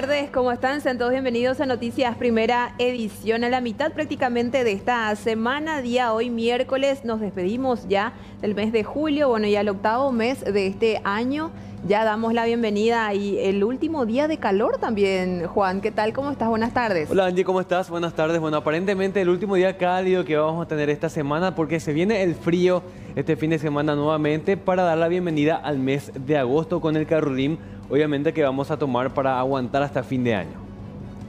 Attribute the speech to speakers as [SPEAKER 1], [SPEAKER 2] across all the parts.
[SPEAKER 1] tardes, ¿cómo están? Sean todos bienvenidos a Noticias Primera Edición. A la mitad prácticamente de esta semana, día hoy miércoles, nos despedimos ya del mes de julio, bueno, ya el octavo mes de este año. Ya damos la bienvenida y el último día de calor también. Juan, ¿qué tal? ¿Cómo estás? Buenas tardes.
[SPEAKER 2] Hola Angie, ¿cómo estás? Buenas tardes. Bueno, aparentemente el último día cálido que vamos a tener esta semana porque se viene el frío este fin de semana nuevamente para dar la bienvenida al mes de agosto con el carrurim, obviamente que vamos a tomar para aguantar hasta fin de año.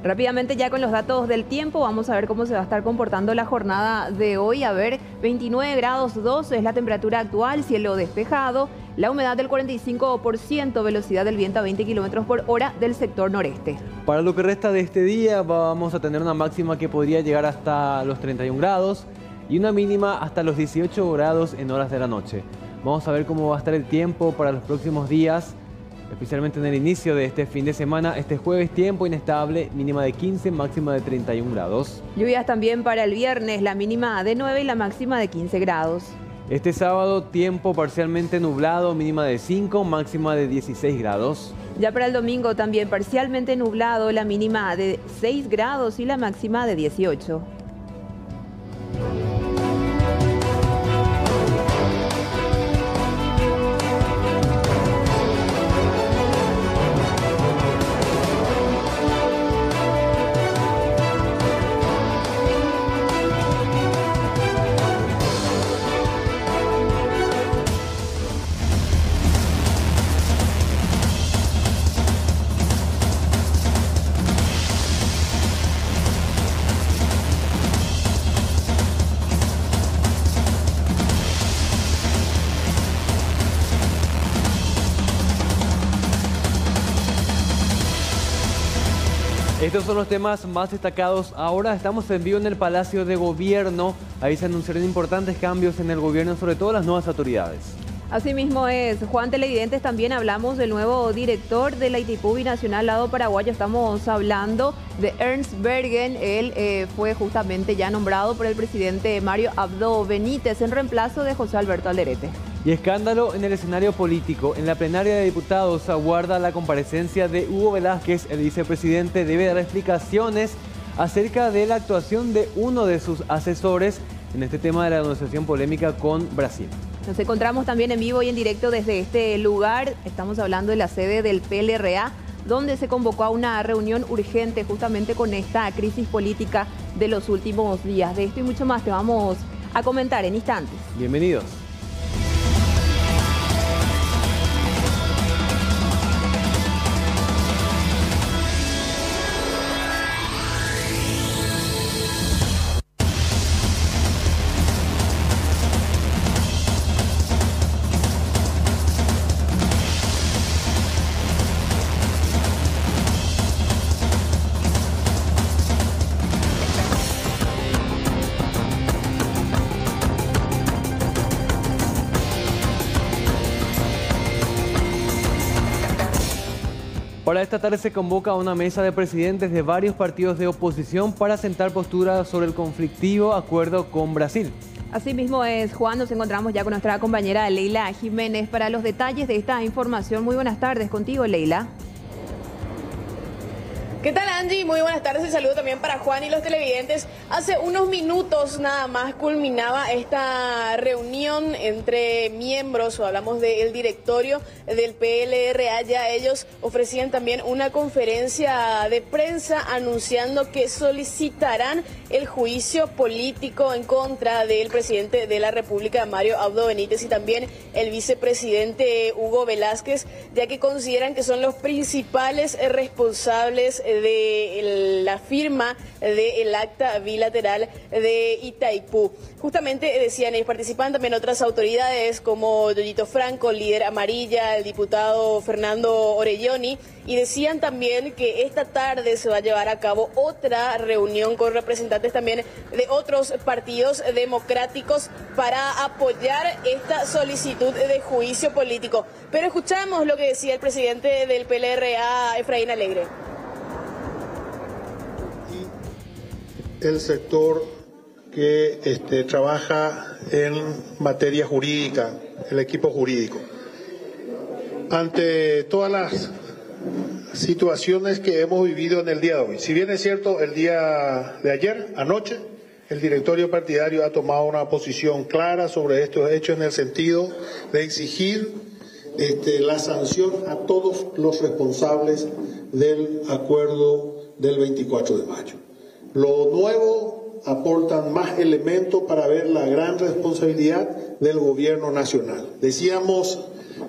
[SPEAKER 1] Rápidamente ya con los datos del tiempo, vamos a ver cómo se va a estar comportando la jornada de hoy. A ver, 29 grados 2 es la temperatura actual, cielo despejado, la humedad del 45%, velocidad del viento a 20 kilómetros por hora del sector noreste.
[SPEAKER 2] Para lo que resta de este día vamos a tener una máxima que podría llegar hasta los 31 grados y una mínima hasta los 18 grados en horas de la noche. Vamos a ver cómo va a estar el tiempo para los próximos días, especialmente en el inicio de este fin de semana. Este jueves tiempo inestable, mínima de 15, máxima de 31 grados.
[SPEAKER 1] Lluvias también para el viernes, la mínima de 9 y la máxima de 15 grados.
[SPEAKER 2] Este sábado tiempo parcialmente nublado, mínima de 5, máxima de 16 grados.
[SPEAKER 1] Ya para el domingo también parcialmente nublado, la mínima de 6 grados y la máxima de 18.
[SPEAKER 2] Estos son los temas más destacados. Ahora estamos en vivo en el Palacio de Gobierno. Ahí se anunciaron importantes cambios en el gobierno, sobre todo las nuevas autoridades.
[SPEAKER 1] Así mismo es, Juan. Televidentes, también hablamos del nuevo director de la ITIPU Binacional Lado Paraguayo. Estamos hablando de Ernst Bergen. Él fue justamente ya nombrado por el presidente Mario Abdo Benítez en reemplazo de José Alberto Alderete.
[SPEAKER 2] Y escándalo en el escenario político. En la plenaria de diputados aguarda la comparecencia de Hugo Velázquez. El vicepresidente debe dar explicaciones acerca de la actuación de uno de sus asesores en este tema de la negociación polémica con Brasil.
[SPEAKER 1] Nos encontramos también en vivo y en directo desde este lugar. Estamos hablando de la sede del PLRA, donde se convocó a una reunión urgente justamente con esta crisis política de los últimos días. De esto y mucho más te vamos a comentar en instantes.
[SPEAKER 2] Bienvenidos. Para esta tarde se convoca a una mesa de presidentes de varios partidos de oposición para sentar posturas sobre el conflictivo acuerdo con Brasil.
[SPEAKER 1] Así mismo es, Juan. Nos encontramos ya con nuestra compañera Leila Jiménez para los detalles de esta información. Muy buenas tardes contigo, Leila.
[SPEAKER 3] ¿Qué tal, Angie? Muy buenas tardes. Un saludo también para Juan y los televidentes. Hace unos minutos nada más culminaba esta reunión entre miembros, o hablamos del directorio del PLRA. Ya ellos ofrecían también una conferencia de prensa anunciando que solicitarán el juicio político en contra del presidente de la República, Mario Abdo Benítez, y también el vicepresidente Hugo Velázquez, ya que consideran que son los principales responsables de la firma del acta bilateral de Itaipú. Justamente decían ellos, participan también otras autoridades como Yoyito Franco, líder amarilla, el diputado Fernando Orelloni, y decían también que esta tarde se va a llevar a cabo otra reunión con representantes también de otros partidos democráticos para apoyar esta solicitud de juicio político. Pero escuchamos lo que decía el presidente del PLRA, Efraín Alegre.
[SPEAKER 4] El sector que trabaja en materia jurídica, el equipo jurídico. Ante todas las situaciones que hemos vivido en el día de hoy. Si bien es cierto, el día de ayer, anoche, el directorio partidario ha tomado una posición clara sobre estos hechos en el sentido de exigir la sanción a todos los responsables del acuerdo del 24 de mayo. Lo nuevo aportan más elementos para ver la gran responsabilidad del gobierno nacional. Decíamos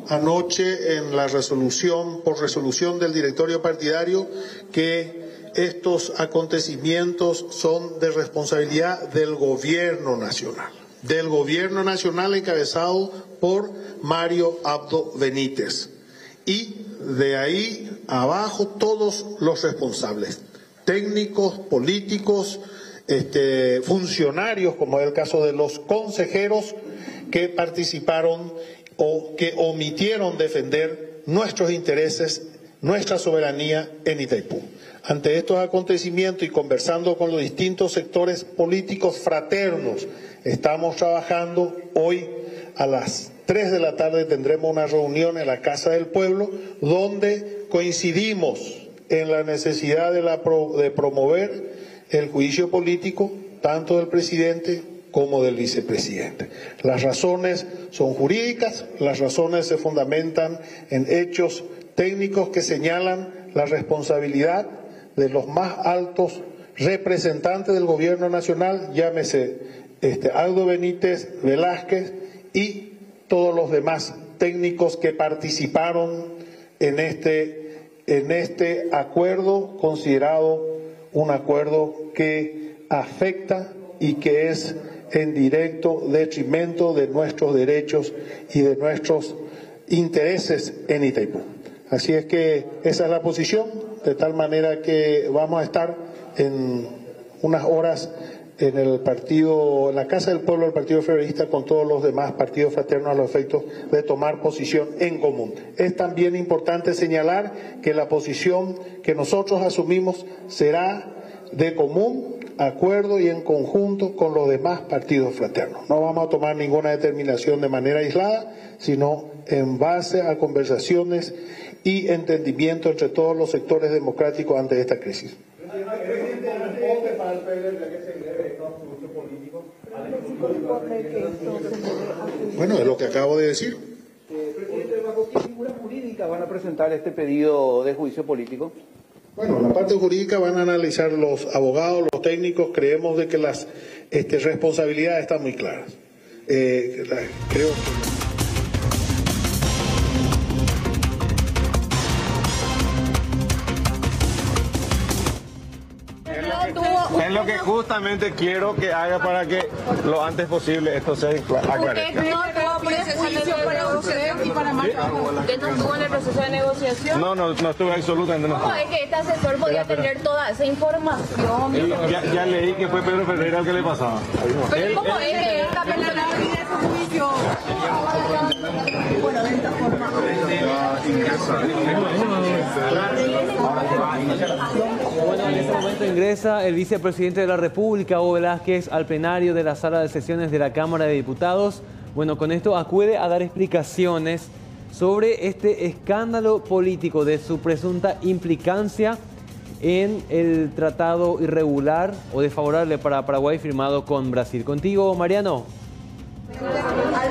[SPEAKER 4] anoche en la resolución, por resolución del directorio partidario, que estos acontecimientos son de responsabilidad del gobierno nacional encabezado por Mario Abdo Benítez. Y de ahí abajo todos los responsables, técnicos, políticos, funcionarios, como es el caso de los consejeros que participaron o que omitieron defender nuestros intereses, nuestra soberanía en Itaipú. Ante estos acontecimientos y conversando con los distintos sectores políticos fraternos, estamos trabajando. Hoy a las 3 de la tarde tendremos una reunión en la Casa del Pueblo donde coincidimos en la necesidad de promover el juicio político tanto del presidente como del vicepresidente. Las razones son jurídicas, las razones se fundamentan en hechos técnicos que señalan la responsabilidad de los más altos representantes del gobierno nacional, llámese Abdo Benítez, Velázquez y todos los demás técnicos que participaron en este acuerdo, considerado un acuerdo que afecta y que es en directo detrimento de nuestros derechos y de nuestros intereses en Itaipú. Así es que esa es la posición, de tal manera que vamos a estar en unas horas en la Casa del Pueblo del Partido Federalista con todos los demás partidos fraternos a los efectos de tomar posición en común. Es también importante señalar que la posición que nosotros asumimos será de común acuerdo y en conjunto con los demás partidos fraternos. No vamos a tomar ninguna determinación de manera aislada, sino en base a conversaciones y entendimiento entre todos los sectores democráticos ante esta crisis. Bueno, es lo que acabo de decir.
[SPEAKER 5] Presidente, ¿bajo qué figuras jurídicas van a presentar este pedido de juicio político?
[SPEAKER 4] Bueno, la parte jurídica van a analizar los abogados, los técnicos. Creemos de que las responsabilidades están muy claras. Creo que...
[SPEAKER 6] Es lo que justamente quiero que haga para que lo antes posible esto se aclarezca.
[SPEAKER 7] ¿Usted no estuvo en el proceso de negociación?
[SPEAKER 6] No estuve absolutamente.
[SPEAKER 7] ¿Cómo es que este asesor podía tener toda esa información?
[SPEAKER 6] Ya leí que fue Pedro Ferreira el que le pasaba.
[SPEAKER 7] Pero ¿cómo es que esta persona pide su juicio? Bueno, de esta forma.
[SPEAKER 2] Bueno, en este momento ingresa el vicepresidente de la República, Hugo Velázquez, al plenario de la Sala de Sesiones de la Cámara de Diputados. Bueno, con esto acude a dar explicaciones sobre este escándalo político de su presunta implicancia en el tratado irregular o desfavorable para Paraguay firmado con Brasil. Contigo, Mariano.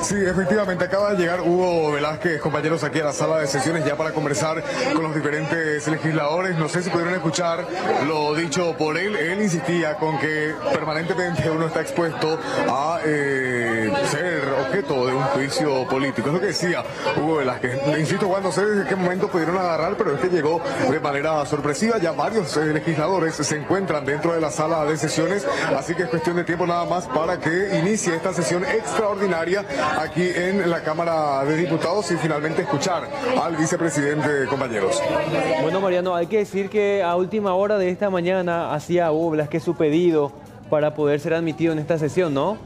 [SPEAKER 8] Sí, efectivamente, acaba de llegar Hugo Velázquez, compañeros, aquí a la sala de sesiones ya para conversar con los diferentes legisladores. No sé si pudieron escuchar lo dicho por él. Él insistía con que permanentemente uno está expuesto a ser objeto de un juicio político. Es lo que decía Hugo Velázquez. Le insisto, Juan, no sé desde qué momento pudieron agarrar, pero este llegó de manera sorpresiva. Ya varios legisladores se encuentran dentro de la sala de sesiones, así que es cuestión de tiempo nada más para que inicie esta sesión extraordinaria aquí en la Cámara de Diputados y finalmente escuchar al vicepresidente, compañeros.
[SPEAKER 2] Bueno, Mariano, hay que decir que a última hora de esta mañana hacía Hugo Velázquez su pedido para poder ser admitido en esta sesión, ¿no?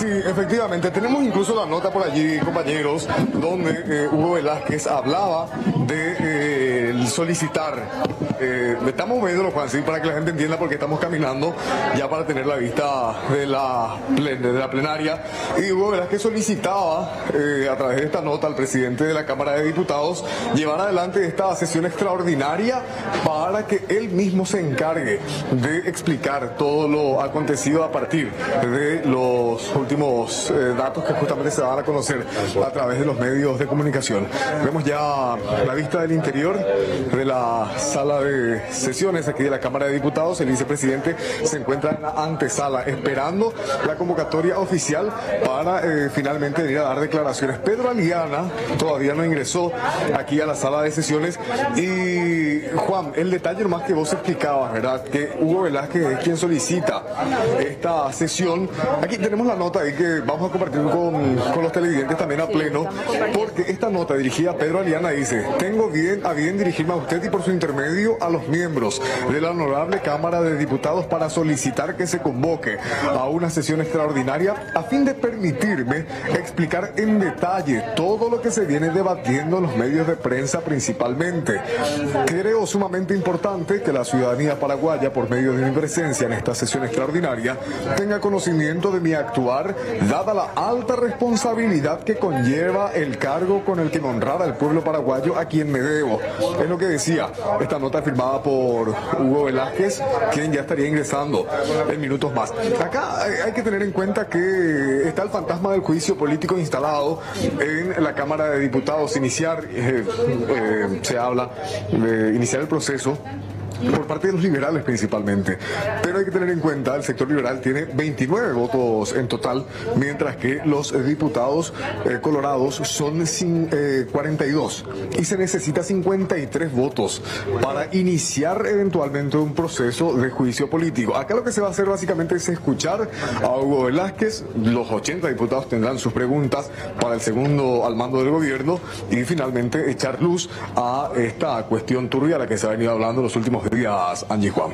[SPEAKER 8] Sí, efectivamente. Tenemos incluso la nota por allí, compañeros, donde Hugo Velázquez hablaba de solicitar. Estamos moviéndonos, Juan, sí, para que la gente entienda, porque estamos caminando ya para tener la vista de la plenaria. Y Hugo Velázquez solicitaba, a través de esta nota, al presidente de la Cámara de Diputados llevar adelante esta sesión extraordinaria para que él mismo se encargue de explicar todo lo acontecido a partir de los últimos datos que justamente se van a conocer a través de los medios de comunicación. Vemos ya la vista del interior de la sala de sesiones aquí de la Cámara de Diputados. El vicepresidente se encuentra en la antesala esperando la convocatoria oficial para finalmente venir a dar declaraciones. Pedro Aliana todavía no ingresó aquí a la sala de sesiones. Y Juan, el detalle nomás que vos explicabas, ¿verdad? Que Hugo Velázquez es quien solicita esta sesión. Aquí tenemos la nota ahí que vamos a compartir con los televidentes también a pleno, porque esta nota dirigida a Pedro Aliana dice: tengo a bien dirigirme a usted y por su intermedio a los miembros de la honorable Cámara de Diputados para solicitar que se convoque a una sesión extraordinaria a fin de permitirme explicar en detalle todo lo que se viene debatiendo en los medios de prensa principalmente. Creo sumamente importante que la ciudadanía paraguaya, por medio de mi presencia en esta sesión extraordinaria, tenga conocimiento de mi actuar, dada la alta responsabilidad que conlleva el cargo con el que me honrara el pueblo paraguayo a quien me debo. Es lo que decía esta nota firmada por Hugo Velázquez, quien ya estaría ingresando en minutos más. Acá hay que tener en cuenta que está el fantasma del juicio político instalado en la Cámara de Diputados. Se habla de iniciar el proceso por parte de los liberales principalmente, pero hay que tener en cuenta el sector liberal tiene 29 votos en total, mientras que los diputados colorados son 42 y se necesita 53 votos para iniciar eventualmente un proceso de juicio político. Acá lo que se va a hacer básicamente es escuchar a Hugo Velázquez. Los 80 diputados tendrán sus preguntas para el segundo al mando del gobierno y finalmente echar luz a esta cuestión turbia a la que se ha venido hablando en los últimos días, Angie Juan.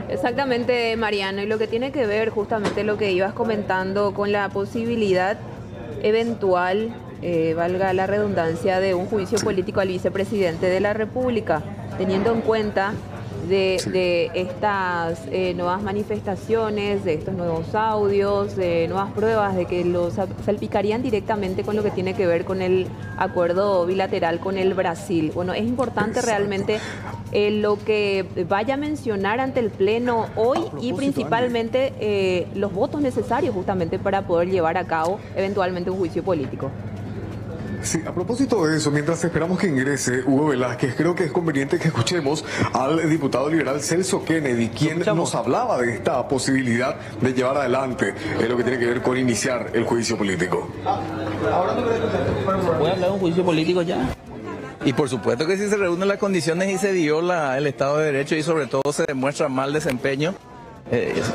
[SPEAKER 1] Exactamente, Mariano, y lo que tiene que ver justamente lo que ibas comentando con la posibilidad eventual, valga la redundancia, de un juicio político al vicepresidente de la República, teniendo en cuenta de estas nuevas manifestaciones, de estos nuevos audios, de nuevas pruebas de que los salpicarían directamente con lo que tiene que ver con el acuerdo bilateral con el Brasil. Bueno, es importante realmente lo que vaya a mencionar ante el Pleno hoy y principalmente los votos necesarios justamente para poder llevar a cabo eventualmente un juicio político.
[SPEAKER 8] Sí, a propósito de eso, mientras esperamos que ingrese Hugo Velázquez, creo que es conveniente que escuchemos al diputado liberal Celso Kennedy, quien nos hablaba de esta posibilidad de llevar adelante lo que tiene que ver con iniciar el juicio político.
[SPEAKER 9] ¿Voy a hablar de un juicio político ya? Y por supuesto que si se reúnen las condiciones y se viola el Estado de Derecho y sobre todo se demuestra mal desempeño,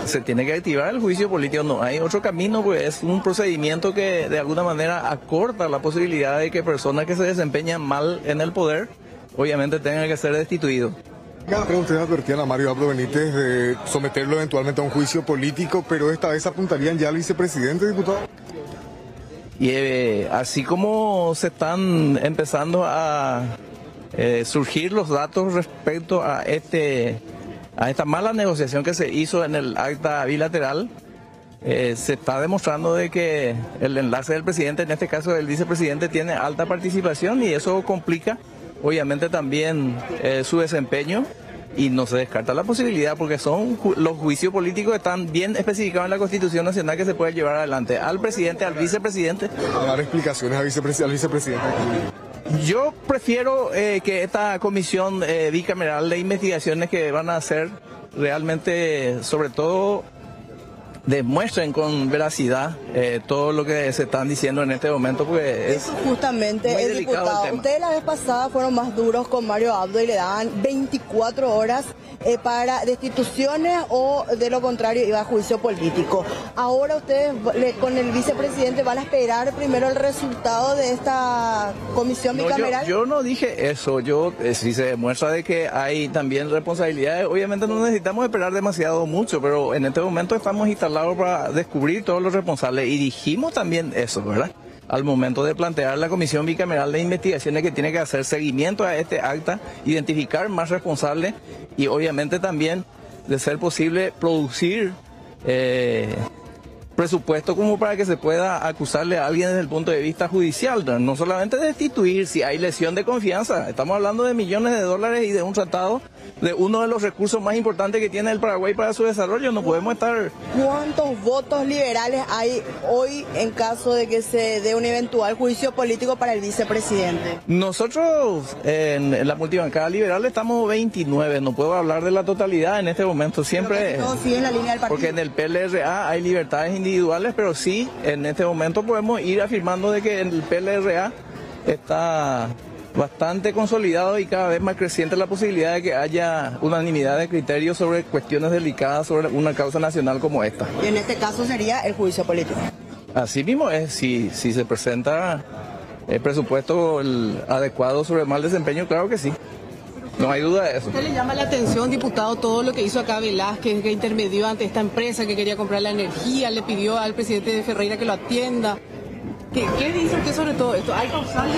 [SPEAKER 9] se tiene que activar el juicio político. No hay otro camino, pues es un procedimiento que de alguna manera acorta la posibilidad de que personas que se desempeñan mal en el poder obviamente tengan que ser destituidos.
[SPEAKER 8] Ustedes advertían a Mario Abdo Benítez de someterlo eventualmente a un juicio político, pero esta vez apuntarían ya al vicepresidente, diputado.
[SPEAKER 9] Y así como se están empezando a surgir los datos respecto a esta mala negociación que se hizo en el acta bilateral, se está demostrando de que el enlace del presidente, en este caso el vicepresidente, tiene alta participación y eso complica obviamente también su desempeño. Y no se descarta la posibilidad, porque los juicios políticos están bien especificados en la Constitución Nacional, que se puede llevar adelante al presidente, al vicepresidente.
[SPEAKER 8] Dar explicaciones al vicepresidente.
[SPEAKER 9] Yo prefiero que esta comisión bicameral de investigaciones que van a hacer realmente, sobre todo, demuestren con veracidad todo lo que se están diciendo en este momento, porque es
[SPEAKER 10] justamente
[SPEAKER 9] muy
[SPEAKER 10] el
[SPEAKER 9] delicado
[SPEAKER 10] diputado.
[SPEAKER 9] el tema.
[SPEAKER 10] Ustedes la vez pasada fueron más duros con Mario Abdo y le daban 24 horas para destituciones o de lo contrario iba a juicio político. Ahora ustedes con el vicepresidente van a esperar primero el resultado de esta comisión bicameral.
[SPEAKER 9] Yo no dije eso. Si se demuestra de que hay también responsabilidades, obviamente no necesitamos esperar demasiado mucho, pero en este momento estamos instalados para descubrir todos los responsables y dijimos también eso, ¿verdad? Al momento de plantear la comisión bicameral de investigaciones que tiene que hacer seguimiento a este acta, identificar más responsables y obviamente también, de ser posible, producir presupuesto como para que se pueda acusarle a alguien desde el punto de vista judicial, no solamente destituir si hay lesión de confianza. Estamos hablando de millones de dólares y de un tratado de uno de los recursos más importantes que tiene el Paraguay para su desarrollo. No podemos estar...
[SPEAKER 10] ¿Cuántos votos liberales hay hoy en caso de que se dé un eventual juicio político para el vicepresidente?
[SPEAKER 9] Nosotros en la multibancada liberal estamos 29, no puedo hablar de la totalidad en este momento, siempre...
[SPEAKER 10] Todo sigue en la línea del partido.
[SPEAKER 9] Porque en el PLRA hay libertades individuales, pero sí, en este momento podemos ir afirmando de que el PLRA está bastante consolidado y cada vez más creciente la posibilidad de que haya unanimidad de criterios sobre cuestiones delicadas sobre una causa nacional como esta.
[SPEAKER 10] Y en este caso sería el juicio político.
[SPEAKER 9] Así mismo es, si se presenta el presupuesto adecuado sobre el mal desempeño, claro que sí. No hay duda de eso.
[SPEAKER 11] ¿Usted le llama la atención, diputado, todo lo que hizo acá Velázquez, que intermedió ante esta empresa que quería comprar la energía, le pidió al presidente de Ferreira que lo atienda? ¿Qué dice usted sobre todo esto? ¿Hay causales?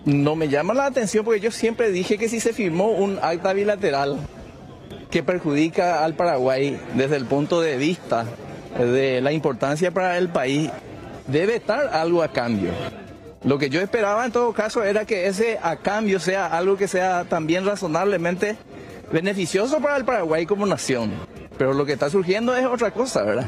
[SPEAKER 9] No me llama la atención porque yo siempre dije que si se firmó un acta bilateral que perjudica al Paraguay desde el punto de vista de la importancia para el país, debe estar algo a cambio. Lo que yo esperaba en todo caso era que ese a cambio sea algo que sea también razonablemente beneficioso para el Paraguay como nación. Pero lo que está surgiendo es otra cosa, ¿verdad?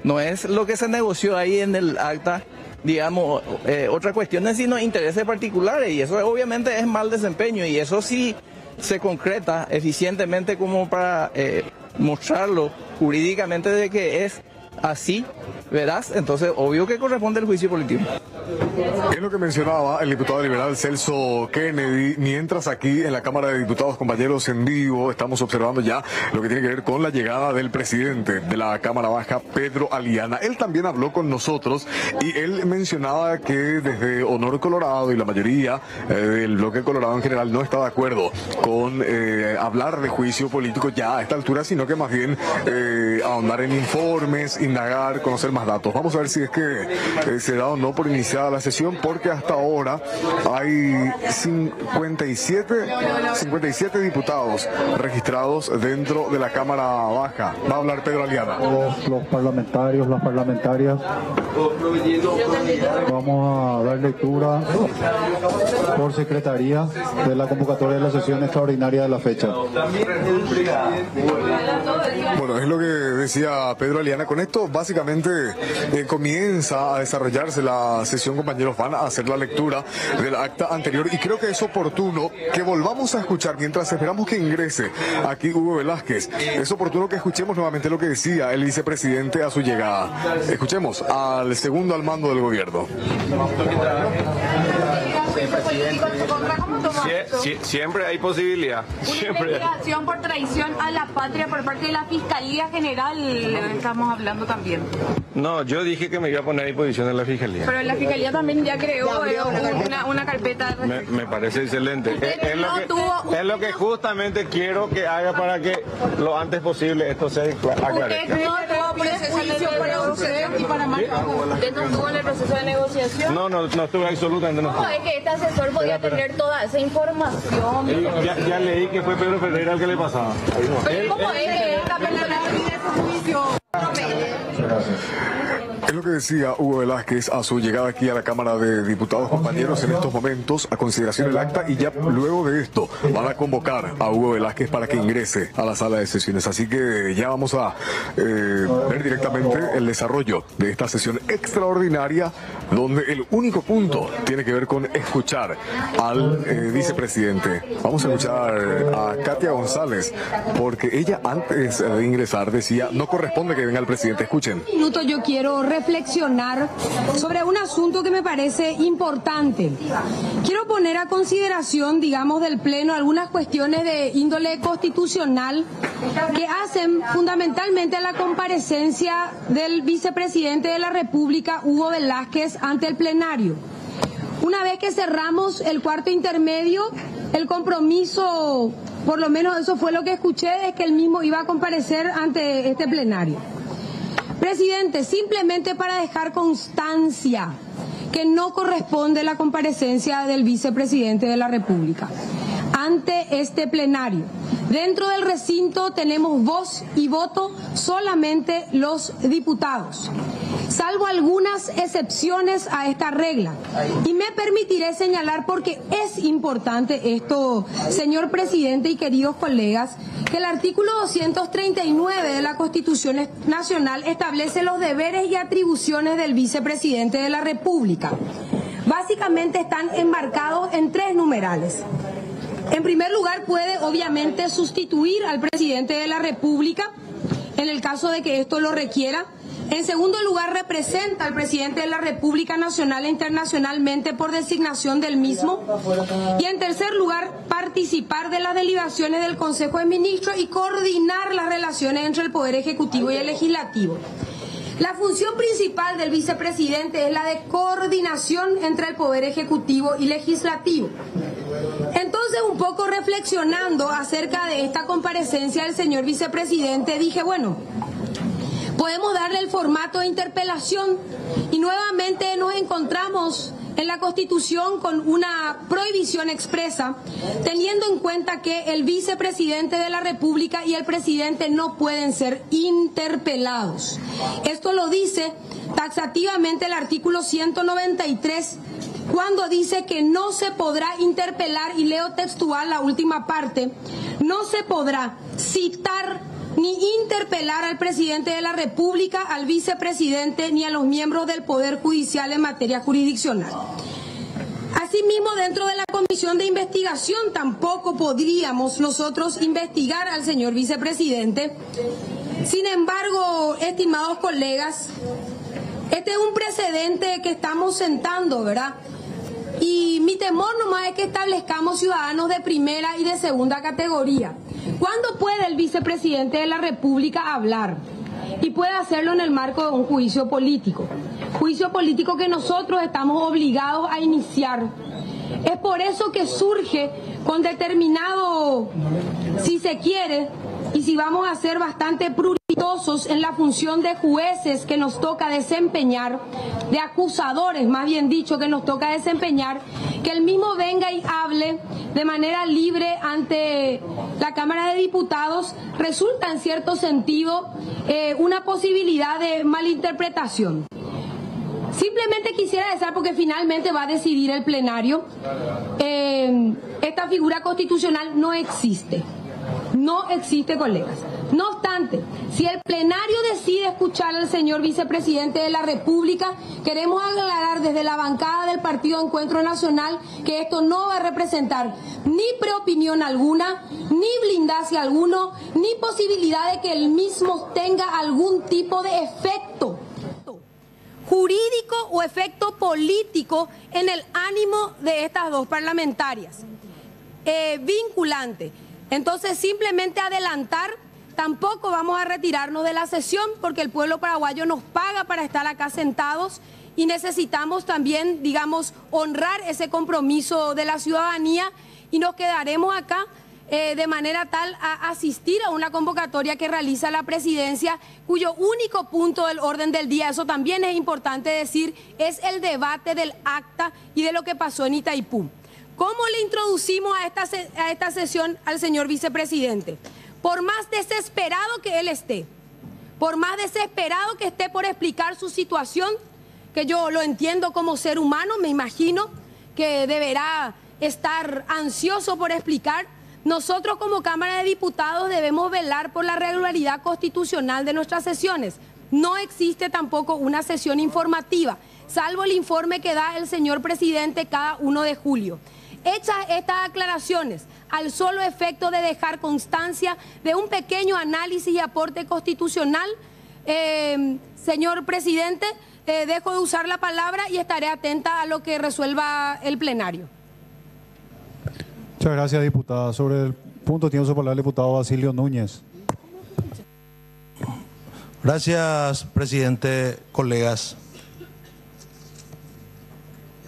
[SPEAKER 9] No es lo que se negoció ahí en el acta, digamos, otra cuestión es sino intereses particulares, y eso obviamente es mal desempeño, y eso sí se concreta eficientemente como para mostrarlo jurídicamente de que es así, verás, entonces obvio que corresponde el juicio político.
[SPEAKER 8] Es lo que mencionaba el diputado liberal Celso Kennedy, mientras aquí en la Cámara de Diputados, compañeros, en vivo, estamos observando ya lo que tiene que ver con la llegada del presidente de la Cámara Baja, Pedro Aliana. Él también habló con nosotros y él mencionaba que desde Honor Colorado y la mayoría del bloque colorado en general no está de acuerdo con hablar de juicio político ya a esta altura, sino que más bien ahondar en informes, indagar, conocer más datos. Vamos a ver si es que se da o no por iniciada la sesión, porque hasta ahora hay 57 diputados registrados dentro de la Cámara Baja. Va a hablar Pedro Aliana.
[SPEAKER 12] Los parlamentarios, las parlamentarias, vamos a dar lectura por secretaría de la convocatoria de la sesión extraordinaria de la fecha.
[SPEAKER 8] Bueno, es lo que decía Pedro Aliana. Con esto básicamente comienza a desarrollarse la sesión, compañeros. Van a hacer la lectura del acta anterior y creo que es oportuno que volvamos a escuchar, mientras esperamos que ingrese aquí Hugo Velázquez, es oportuno que escuchemos nuevamente lo que decía el vicepresidente a su llegada. Escuchemos al segundo al mando del gobierno.
[SPEAKER 6] Siempre hay posibilidad.
[SPEAKER 7] Una investigación por traición a la patria por parte de la Fiscalía General, estamos hablando también.
[SPEAKER 6] No, yo dije que me iba a poner a disposición de la Fiscalía.
[SPEAKER 7] Pero la Fiscalía también ya creó una carpeta.
[SPEAKER 6] Me parece excelente. Es lo que justamente quiero que haga para que lo antes posible esto se aclare.
[SPEAKER 7] ¿Usted no tuvo juicio para usted y para más? ¿Usted no estuvo en el proceso de negociación?
[SPEAKER 6] No estuve absolutamente.
[SPEAKER 7] ¿Cómo es que este asesor podía tener toda esa información?
[SPEAKER 6] Ya leí que fue Pedro Ferreira el que le pasaba.
[SPEAKER 7] ¿Cómo es que esta persona pide su juicio?
[SPEAKER 8] Es lo que decía Hugo Velázquez a su llegada aquí a la Cámara de Diputados, compañeros, en estos momentos a consideración del acta, y ya luego de esto van a convocar a Hugo Velázquez para que ingrese a la sala de sesiones. Así que ya vamos a ver directamente el desarrollo de esta sesión extraordinaria, donde el único punto tiene que ver con escuchar al vicepresidente. Vamos a escuchar a Katia González, porque ella antes de ingresar decía, no corresponde que venga el presidente. Escuchen.
[SPEAKER 13] Un minuto, yo quiero reflexionar sobre un asunto que me parece importante. Quiero poner a consideración, digamos, del Pleno algunas cuestiones de índole constitucional que hacen fundamentalmente a la comparecencia del vicepresidente de la República, Hugo Velázquez, ante el plenario. Una vez que cerramos el cuarto intermedio, el compromiso, por lo menos eso fue lo que escuché, es que él mismo iba a comparecer ante este plenario. Presidente, simplemente para dejar constancia que no corresponde la comparecencia del vicepresidente de la República ante este plenario. Dentro del recinto tenemos voz y voto solamente los diputados, salvo algunas excepciones a esta regla. Y me permitiré señalar, porque es importante esto, señor presidente y queridos colegas, que el artículo 239 de la Constitución Nacional establece los deberes y atribuciones del vicepresidente de la República. Básicamente están enmarcados en 3 numerales. En primer lugar, puede obviamente sustituir al presidente de la República en el caso de que esto lo requiera. En segundo lugar, representa al presidente de la República nacional e internacionalmente por designación del mismo. Y en tercer lugar, participar de las deliberaciones del Consejo de Ministros y coordinar las relaciones entre el Poder Ejecutivo y el Legislativo. La función principal del vicepresidente es la de coordinación entre el Poder Ejecutivo y Legislativo. Entonces, un poco reflexionando acerca de esta comparecencia del señor vicepresidente, dije, bueno, podemos darle el formato de interpelación y nuevamente nos encontramos en la Constitución con una prohibición expresa, teniendo en cuenta que el vicepresidente de la República y el presidente no pueden ser interpelados. Esto lo dice taxativamente el artículo 193, cuando dice que no se podrá interpelar, y leo textual la última parte, no se podrá citar ni interpelar al presidente de la República, al vicepresidente, ni a los miembros del Poder Judicial en materia jurisdiccional. Asimismo, dentro de la comisión de investigación tampoco podríamos nosotros investigar al señor vicepresidente. Sin embargo, estimados colegas, este es un precedente que estamos sentando, ¿verdad? Y mi temor nomás es que establezcamos ciudadanos de primera y de segunda categoría. ¿Cuándo puede el vicepresidente de la República hablar? Y puede hacerlo en el marco de un juicio político. Juicio político que nosotros estamos obligados a iniciar. Es por eso que surge con determinado, si se quiere, y si vamos a ser bastante pruritosos en la función de jueces que nos toca desempeñar, de acusadores más bien dicho que nos toca desempeñar, que el mismo venga y hable de manera libre ante la Cámara de Diputados, resulta en cierto sentido una posibilidad de malinterpretación. Simplemente quisiera decir, porque finalmente va a decidir el plenario, esta figura constitucional no existe. No existe, colegas. No obstante, si el plenario decide escuchar al señor vicepresidente de la República, queremos aclarar desde la bancada del Partido Encuentro Nacional que esto no va a representar ni preopinión alguna, ni blindaje alguno, ni posibilidad de que el mismo tenga algún tipo de efecto jurídico o efecto político en el ánimo de estas dos parlamentarias. Vinculante. Entonces, simplemente adelantar, tampoco vamos a retirarnos de la sesión porque el pueblo paraguayo nos paga para estar acá sentados y necesitamos también, digamos, honrar ese compromiso de la ciudadanía y nos quedaremos acá de manera tal a asistir a una convocatoria que realiza la presidencia, cuyo único punto del orden del día, eso también es importante decir, es el debate del acta y de lo que pasó en Itaipú. ¿Cómo le introducimos a esta sesión al señor vicepresidente? Por más desesperado que él esté, por más desesperado que esté por explicar su situación, que yo lo entiendo como ser humano, me imagino que deberá estar ansioso por explicar, nosotros como Cámara de Diputados debemos velar por la regularidad constitucional de nuestras sesiones. No existe tampoco una sesión informativa, salvo el informe que da el señor presidente cada 1 de julio. Hechas estas aclaraciones, al solo efecto de dejar constancia de un pequeño análisis y aporte constitucional, Señor presidente, dejo de usar la palabra y estaré atenta a lo que resuelva el plenario.
[SPEAKER 12] Muchas gracias, diputada. Sobre el punto tiene su palabra el diputado Basilio Núñez.
[SPEAKER 14] Gracias, presidente, colegas.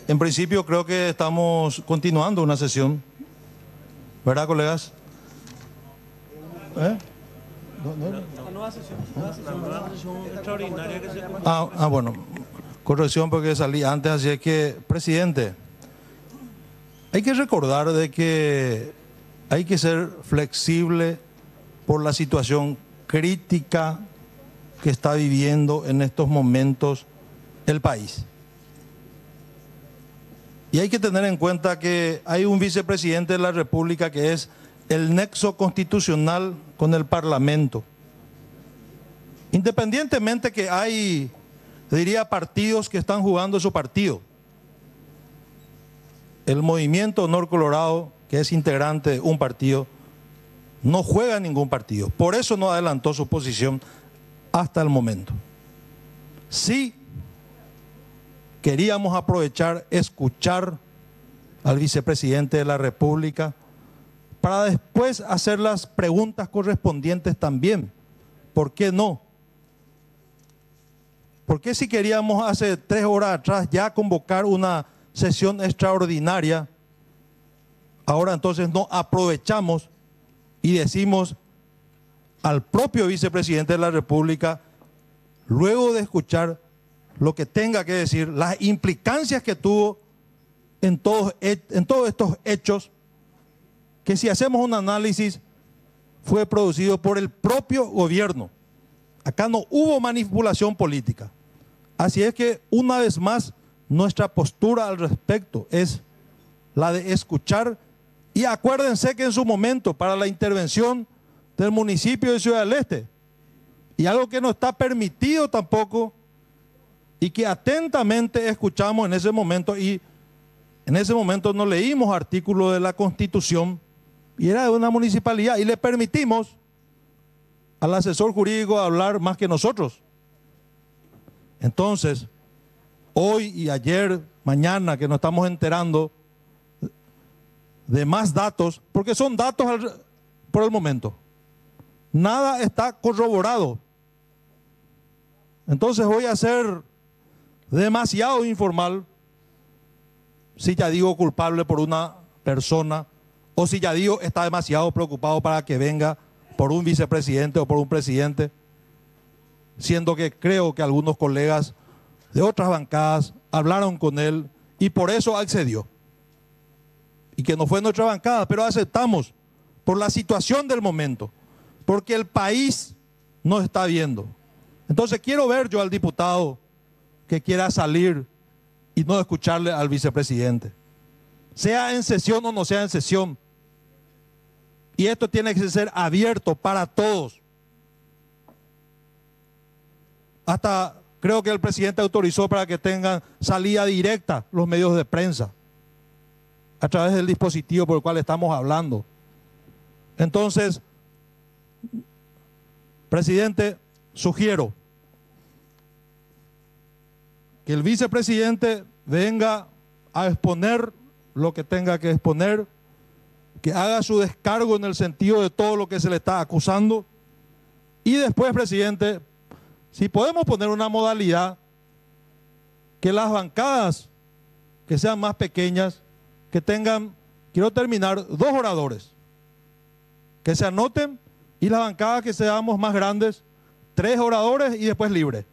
[SPEAKER 14] En principio creo que estamos continuando una sesión, ¿verdad, colegas?
[SPEAKER 15] La nueva sesión extraordinaria que se llama.
[SPEAKER 14] Bueno, corrección porque salí antes, así es que, presidente, hay que recordar de que hay que ser flexible por la situación crítica que está viviendo en estos momentos el país. Y hay que tener en cuenta que hay un vicepresidente de la República que es el nexo constitucional con el Parlamento. Independientemente que hay, diría, partidos que están jugando su partido. El Movimiento Honor Colorado, que es integrante de un partido, no juega en ningún partido. Por eso no adelantó su posición hasta el momento. Sí queríamos aprovechar, escuchar al vicepresidente de la República para después hacer las preguntas correspondientes también. ¿Por qué no? ¿Por qué si queríamos hace 3 horas atrás ya convocar una sesión extraordinaria, ahora entonces no aprovechamos y decimos al propio vicepresidente de la República, luego de escuchar lo que tenga que decir, las implicancias que tuvo en todos estos hechos, que si hacemos un análisis fue producido por el propio gobierno? Acá no hubo manipulación política. Así es que una vez más nuestra postura al respecto es la de escuchar, y acuérdense que en su momento para la intervención del municipio de Ciudad del Este, y algo que no está permitido tampoco y que atentamente escuchamos en ese momento, y en ese momento no leímos artículos de la Constitución y era de una municipalidad y le permitimos al asesor jurídico hablar más que nosotros. Entonces, hoy y ayer, mañana, que nos estamos enterando de más datos, porque son datos por el momento, nada está corroborado. Entonces voy a ser demasiado informal si ya digo culpable por una persona, o si ya digo está demasiado preocupado para que venga por un vicepresidente o por un presidente, siendo que creo que algunos colegas de otras bancadas hablaron con él y por eso accedió. Y que no fue nuestra bancada, pero aceptamos por la situación del momento, porque el país nos está viendo. Entonces quiero ver yo al diputado que quiera salir y no escucharle al vicepresidente, sea en sesión o no sea en sesión. Y esto tiene que ser abierto para todos. Hasta creo que el presidente autorizó para que tengan salida directa los medios de prensa a través del dispositivo por el cual estamos hablando. Entonces, presidente, sugiero que el vicepresidente venga a exponer lo que tenga que exponer, que haga su descargo en el sentido de todo lo que se le está acusando, y después, presidente, si podemos poner una modalidad que las bancadas que sean más pequeñas, que tengan, quiero terminar, 2 oradores, que se anoten, y las bancadas que seamos más grandes, 3 oradores y después libre.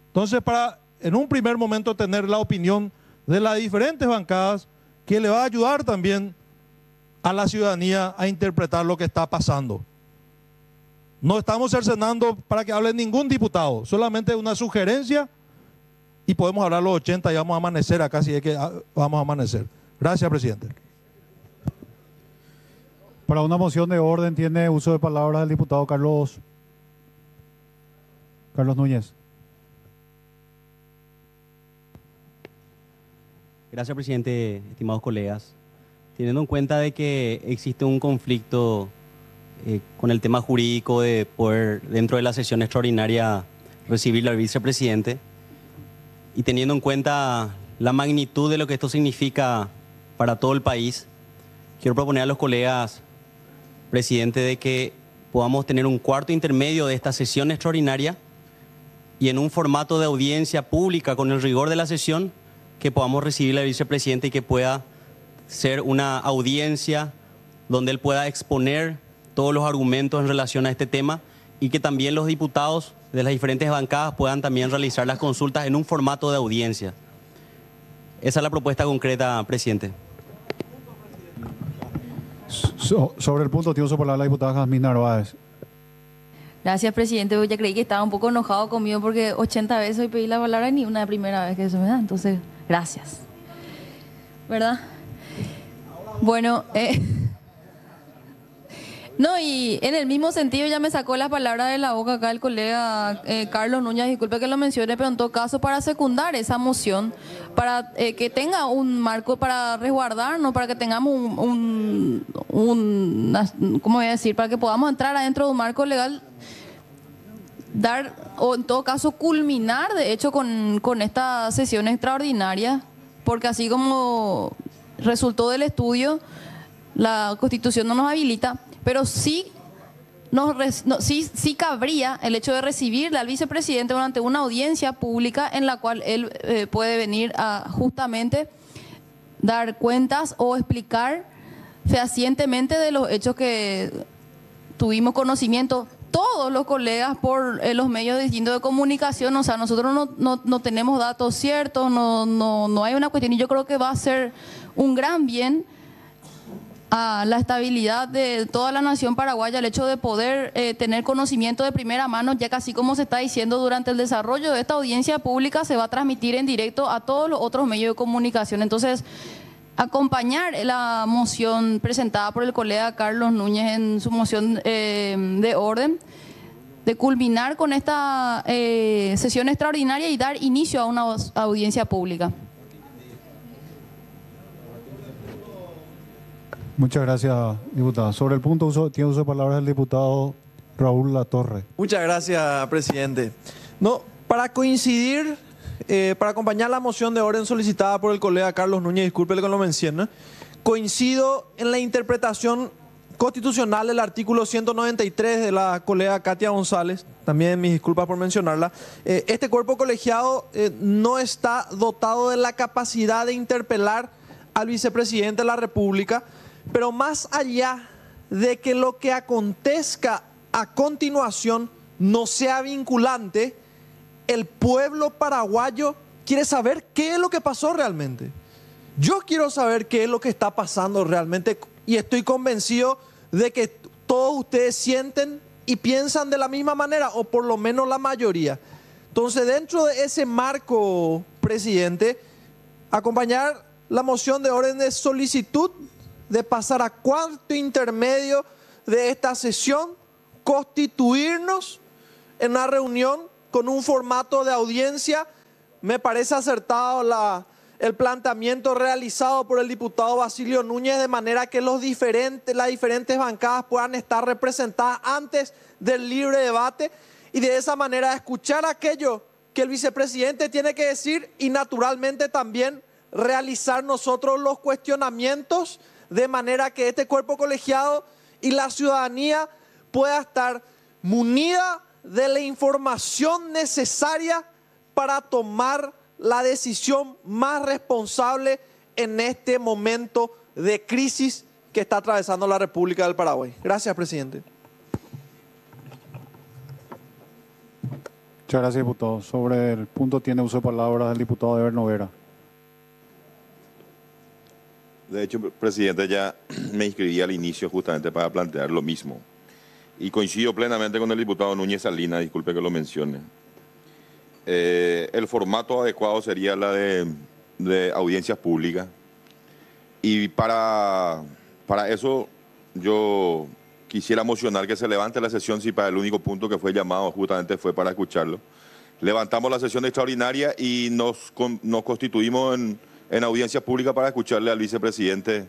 [SPEAKER 14] Entonces, para en un primer momento tener la opinión de las diferentes bancadas, que le va a ayudar también a la ciudadanía a interpretar lo que está pasando. No estamos cercenando para que hable ningún diputado, solamente una sugerencia, y podemos hablar los 80 y vamos a amanecer acá, si es que vamos a amanecer. Gracias, presidente.
[SPEAKER 12] Para una moción de orden tiene uso de palabra el diputado Carlos Núñez.
[SPEAKER 16] Gracias, presidente, estimados colegas. Teniendo en cuenta de que existe un conflicto con el tema jurídico de poder, dentro de la sesión extraordinaria, recibir al vicepresidente. Y teniendo en cuenta la magnitud de lo que esto significa para todo el país, quiero proponer a los colegas, presidente, de que podamos tener un cuarto intermedio de esta sesión extraordinaria y en un formato de audiencia pública con el rigor de la sesión, que podamos recibir al vicepresidente y que pueda ser una audiencia donde él pueda exponer todos los argumentos en relación a este tema y que también los diputados de las diferentes bancadas puedan también realizar las consultas en un formato de audiencia. Esa es la propuesta concreta, presidente.
[SPEAKER 12] Sobre el punto, tiene su palabra la diputada Jazmín Narváez.
[SPEAKER 17] Gracias, presidente. Yo ya creí que estaba un poco enojado conmigo porque 80 veces hoy pedí la palabra y ni una primera vez que eso me da. Entonces, gracias. ¿Verdad? Bueno, no, y en el mismo sentido ya me sacó las palabras de la boca acá el colega Carlos Núñez, disculpe que lo mencione, pero en todo caso para secundar esa moción, para que tenga un marco para resguardarnos, para que tengamos ¿cómo voy a decir? Para que podamos entrar adentro de un marco legal, dar, o en todo caso culminar, de hecho, con esta sesión extraordinaria, porque así como resultó del estudio, la Constitución no nos habilita, pero sí cabría el hecho de recibirle al vicepresidente durante una audiencia pública en la cual él puede venir a justamente dar cuentas o explicar fehacientemente de los hechos que tuvimos conocimiento todos los colegas por los medios distintos de comunicación. O sea, nosotros no tenemos datos ciertos, no hay una cuestión, y yo creo que va a ser un gran bien a la estabilidad de toda la nación paraguaya el hecho de poder tener conocimiento de primera mano, ya que así como se está diciendo durante el desarrollo de esta audiencia pública, se va a transmitir en directo a todos los otros medios de comunicación. Entonces, acompañar la moción presentada por el colega Carlos Núñez en su moción de orden, de culminar con esta sesión extraordinaria y dar inicio a una audiencia pública.
[SPEAKER 12] Muchas gracias, diputada. Sobre el punto, tiene uso de palabras el diputado Raúl Latorre.
[SPEAKER 18] Muchas gracias, presidente. No, para coincidir, para acompañar la moción de orden solicitada por el colega Carlos Núñez, disculpe que lo mencione, coincido en la interpretación constitucional del artículo 193 de la colega Katia González, también mis disculpas por mencionarla. Este cuerpo colegiado no está dotado de la capacidad de interpelar al vicepresidente de la República, pero más allá de que lo que acontezca a continuación no sea vinculante, el pueblo paraguayo quiere saber qué es lo que pasó realmente. Yo quiero saber qué es lo que está pasando realmente y estoy convencido de que todos ustedes sienten y piensan de la misma manera, o por lo menos la mayoría. Entonces, dentro de ese marco, presidente, acompañar la moción de orden de solicitud de pasar a cuarto intermedio de esta sesión, constituirnos en una reunión con un formato de audiencia. Me parece acertado el planteamiento realizado por el diputado Basilio Núñez, de manera que las diferentes bancadas puedan estar representadas antes del libre debate y de esa manera escuchar aquello que el vicepresidente tiene que decir y naturalmente también realizar nosotros los cuestionamientos, de manera que este cuerpo colegiado y la ciudadanía pueda estar munida de la información necesaria para tomar la decisión más responsable en este momento de crisis que está atravesando la República del Paraguay. Gracias, presidente.
[SPEAKER 12] Muchas gracias, diputado. Sobre el punto tiene uso de palabra el diputado Eber Noguera.
[SPEAKER 19] De hecho, presidente, ya me inscribí al inicio justamente para plantear lo mismo. Y coincido plenamente con el diputado Núñez Salinas, disculpe que lo mencione. El formato adecuado sería la de audiencias públicas. Y para eso yo quisiera mocionar que se levante la sesión, si para el único punto que fue llamado justamente fue para escucharlo. Levantamos la sesión extraordinaria y nos constituimos en audiencia pública para escucharle al vicepresidente,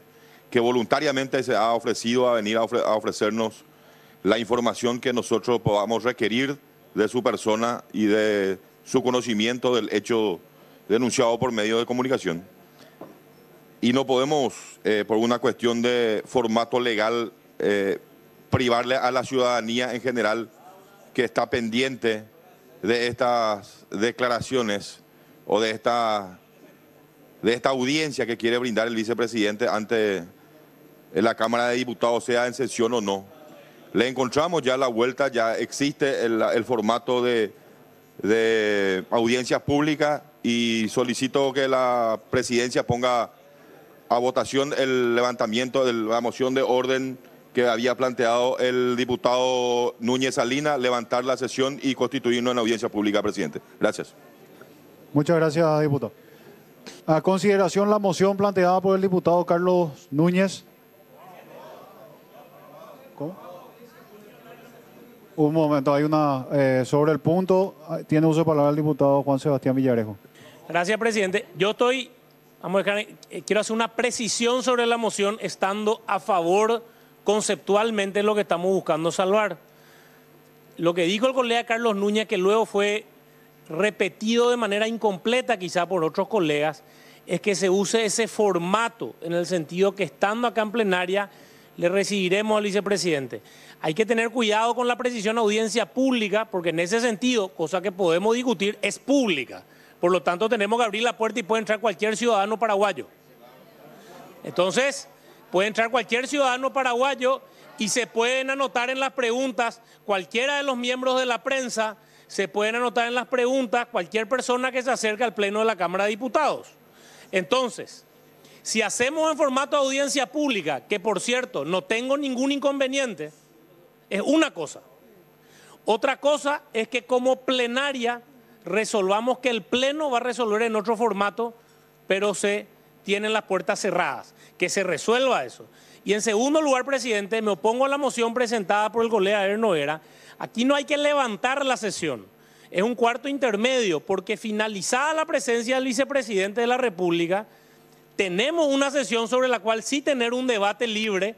[SPEAKER 19] que voluntariamente se ha ofrecido a venir a ofrecernos la información que nosotros podamos requerir de su persona y de su conocimiento del hecho denunciado por medio de comunicación. Y no podemos, por una cuestión de formato legal, privarle a la ciudadanía en general que está pendiente de estas declaraciones o de esta audiencia que quiere brindar el vicepresidente ante la Cámara de Diputados, sea en sesión o no. Le encontramos ya la vuelta, ya existe el formato de audiencia pública y solicito que la presidencia ponga a votación el levantamiento de la moción de orden que había planteado el diputado Núñez Salinas, levantar la sesión y constituirnos en audiencia pública, presidente. Gracias.
[SPEAKER 12] Muchas gracias, diputado. A consideración la moción planteada por el diputado Carlos Núñez. ¿Cómo? Un momento, hay una sobre el punto. Tiene uso de palabra el diputado Juan Sebastián Villarejo.
[SPEAKER 20] Gracias, presidente. Quiero hacer una precisión sobre la moción, estando a favor conceptualmente de lo que estamos buscando salvar. Lo que dijo el colega Carlos Núñez, que luego fue repetido de manera incompleta quizá por otros colegas, es que se use ese formato, en el sentido que estando acá en plenaria le recibiremos al vicepresidente. Hay que tener cuidado con la precisión audiencia pública, porque en ese sentido, cosa que podemos discutir, es pública. Por lo tanto, tenemos que abrir la puerta y puede entrar cualquier ciudadano paraguayo. Entonces, puede entrar cualquier ciudadano paraguayo y se pueden anotar en las preguntas cualquiera de los miembros de la prensa, se pueden anotar en las preguntas cualquier persona que se acerque al Pleno de la Cámara de Diputados. Entonces, si hacemos en formato de audiencia pública, que por cierto no tengo ningún inconveniente, es una cosa. Otra cosa es que como plenaria resolvamos que el Pleno va a resolver en otro formato, pero se tienen las puertas cerradas, que se resuelva eso. Y en segundo lugar, presidente, me opongo a la moción presentada por el colega Eder Noguera. Aquí no hay que levantar la sesión, es un cuarto intermedio, porque finalizada la presencia del vicepresidente de la República, tenemos una sesión sobre la cual sí tener un debate libre.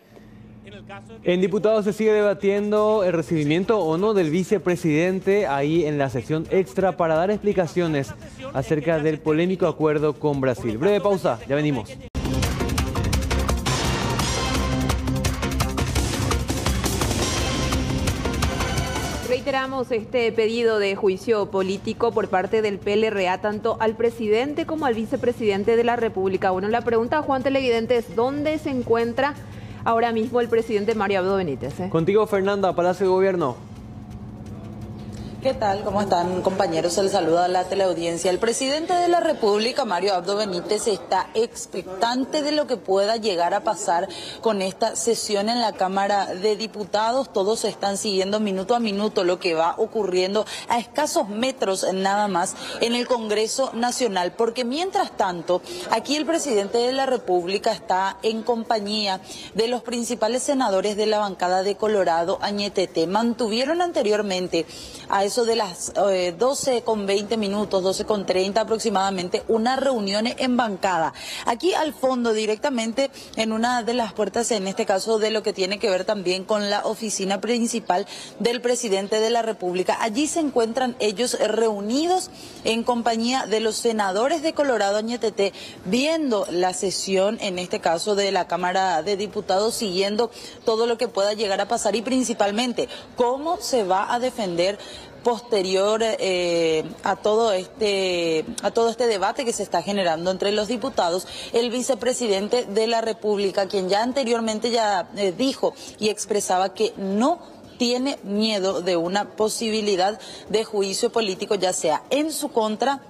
[SPEAKER 2] En diputados se sigue debatiendo el recibimiento o no del vicepresidente ahí en la sesión extra para dar explicaciones acerca del polémico acuerdo con Brasil. Breve pausa, ya venimos.
[SPEAKER 1] Reiteramos este pedido de juicio político por parte del PLRA tanto al presidente como al vicepresidente de la República. Bueno, la pregunta a Juan Televidente es ¿dónde se encuentra ahora mismo el presidente Mario Abdo Benítez?
[SPEAKER 2] Contigo, Fernanda, Palacio de Gobierno.
[SPEAKER 21] ¿Qué tal? ¿Cómo están, compañeros? El saludo a la teleaudiencia. El presidente de la República, Mario Abdo Benítez, está expectante de lo que pueda llegar a pasar con esta sesión en la Cámara de Diputados. Todos están siguiendo minuto a minuto lo que va ocurriendo a escasos metros nada más en el Congreso Nacional, porque mientras tanto, aquí el presidente de la República está en compañía de los principales senadores de la bancada de Colorado, Añetete. Mantuvieron anteriormente a eso de las 12:20 minutos, 12:30 aproximadamente, una reunión en bancada. Aquí al fondo, directamente en una de las puertas, en este caso de lo que tiene que ver también con la oficina principal del presidente de la República. Allí se encuentran ellos reunidos en compañía de los senadores de Colorado, Añetete, viendo la sesión, en este caso de la Cámara de Diputados, siguiendo todo lo que pueda llegar a pasar y principalmente cómo se va a defender posterior a todo este debate que se está generando entre los diputados, el vicepresidente de la República, quien ya anteriormente dijo y expresaba que no tiene miedo de una posibilidad de juicio político, ya sea en su contra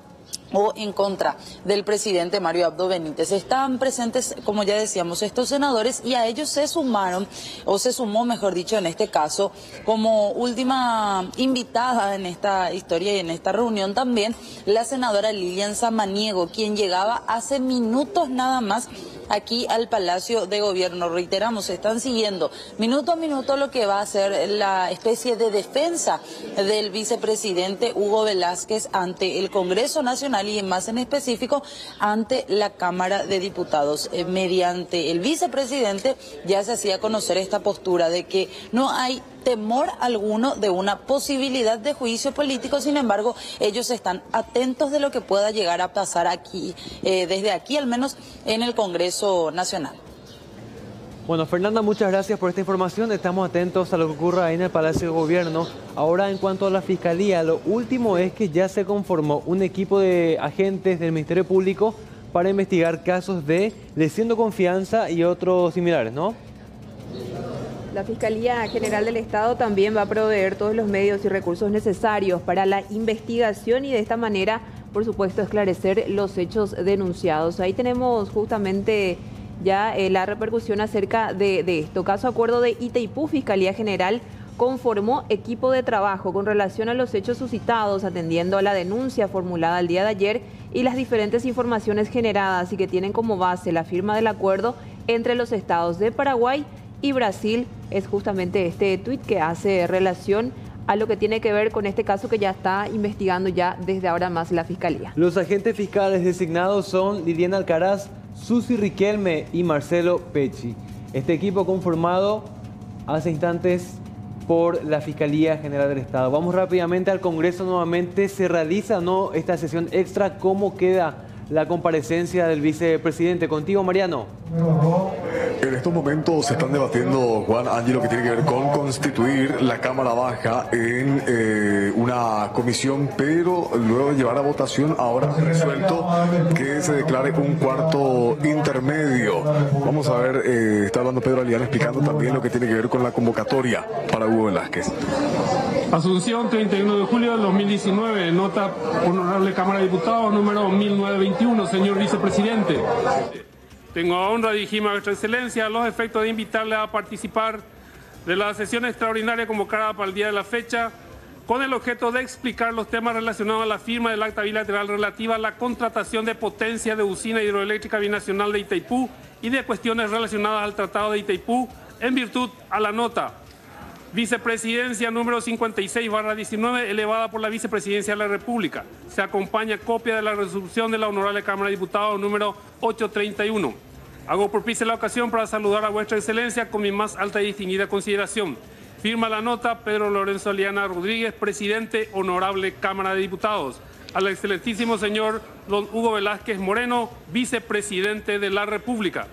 [SPEAKER 21] o en contra del presidente Mario Abdo Benítez. Estaban presentes, como ya decíamos, estos senadores, y a ellos se sumaron, o se sumó, mejor dicho, en este caso, como última invitada en esta historia y en esta reunión también, la senadora Lilian Samaniego, quien llegaba hace minutos nada más aquí al Palacio de Gobierno. Reiteramos, están siguiendo minuto a minuto lo que va a ser la especie de defensa del vicepresidente Hugo Velázquez ante el Congreso Nacional y más en específico ante la Cámara de Diputados. Mediante el vicepresidente ya se hacía conocer esta postura de que no hay temor alguno de una posibilidad de juicio político. Sin embargo, ellos están atentos de lo que pueda llegar a pasar aquí, desde aquí al menos en el Congreso Nacional.
[SPEAKER 2] Bueno, Fernanda, muchas gracias por esta información. Estamos atentos a lo que ocurra ahí en el Palacio de Gobierno. Ahora, en cuanto a la Fiscalía, lo último es que ya se conformó un equipo de agentes del Ministerio Público para investigar casos de lesión de confianza y otros similares, ¿no?
[SPEAKER 1] La Fiscalía General del Estado también va a proveer todos los medios y recursos necesarios para la investigación y de esta manera, por supuesto, esclarecer los hechos denunciados. Ahí tenemos justamente ya la repercusión acerca de esto. Caso acuerdo de Itaipú, Fiscalía General conformó equipo de trabajo con relación a los hechos suscitados, atendiendo a la denuncia formulada el día de ayer y las diferentes informaciones generadas y que tienen como base la firma del acuerdo entre los estados de Paraguay y Brasil. Es justamente este tuit que hace relación a lo que tiene que ver con este caso que ya está investigando ya desde ahora más la Fiscalía.
[SPEAKER 2] Los agentes fiscales designados son Liliana Alcaraz, Susi Riquelme y Marcelo Pecci. Este equipo conformado hace instantes por la Fiscalía General del Estado. Vamos rápidamente al Congreso nuevamente. ¿Se realiza o no esta sesión extra? ¿Cómo queda la comparecencia del vicepresidente? Contigo, Mariano.
[SPEAKER 8] En estos momentos se están debatiendo, Juan Ángel, lo que tiene que ver con constituir la Cámara Baja en una comisión, pero luego de llevar a votación, ahora se ha resuelto que se declare un cuarto intermedio. Vamos a ver, está hablando Pedro Alián explicando también lo que tiene que ver con la convocatoria para Hugo Velázquez.
[SPEAKER 3] Asunción, 31 de julio del 2019, nota honorable Cámara de Diputados número 1921, señor vicepresidente. Tengo la honra de dirigirme a vuestra excelencia a los efectos de invitarle a participar de la sesión extraordinaria convocada para el día de la fecha, con el objeto de explicar los temas relacionados a la firma del acta bilateral relativa a la contratación de potencia de usina hidroeléctrica binacional de Itaipú y de cuestiones relacionadas al Tratado de Itaipú en virtud a la nota Vicepresidencia número 56/19, elevada por la Vicepresidencia de la República. Se acompaña copia de la resolución de la Honorable Cámara de Diputados número 831. Hago propicia la ocasión para saludar a vuestra excelencia con mi más alta y distinguida consideración. Firma la nota Pedro Lorenzo Aliana Rodríguez, presidente, Honorable Cámara de Diputados. Al excelentísimo señor don Hugo Velázquez Moreno, vicepresidente de la República.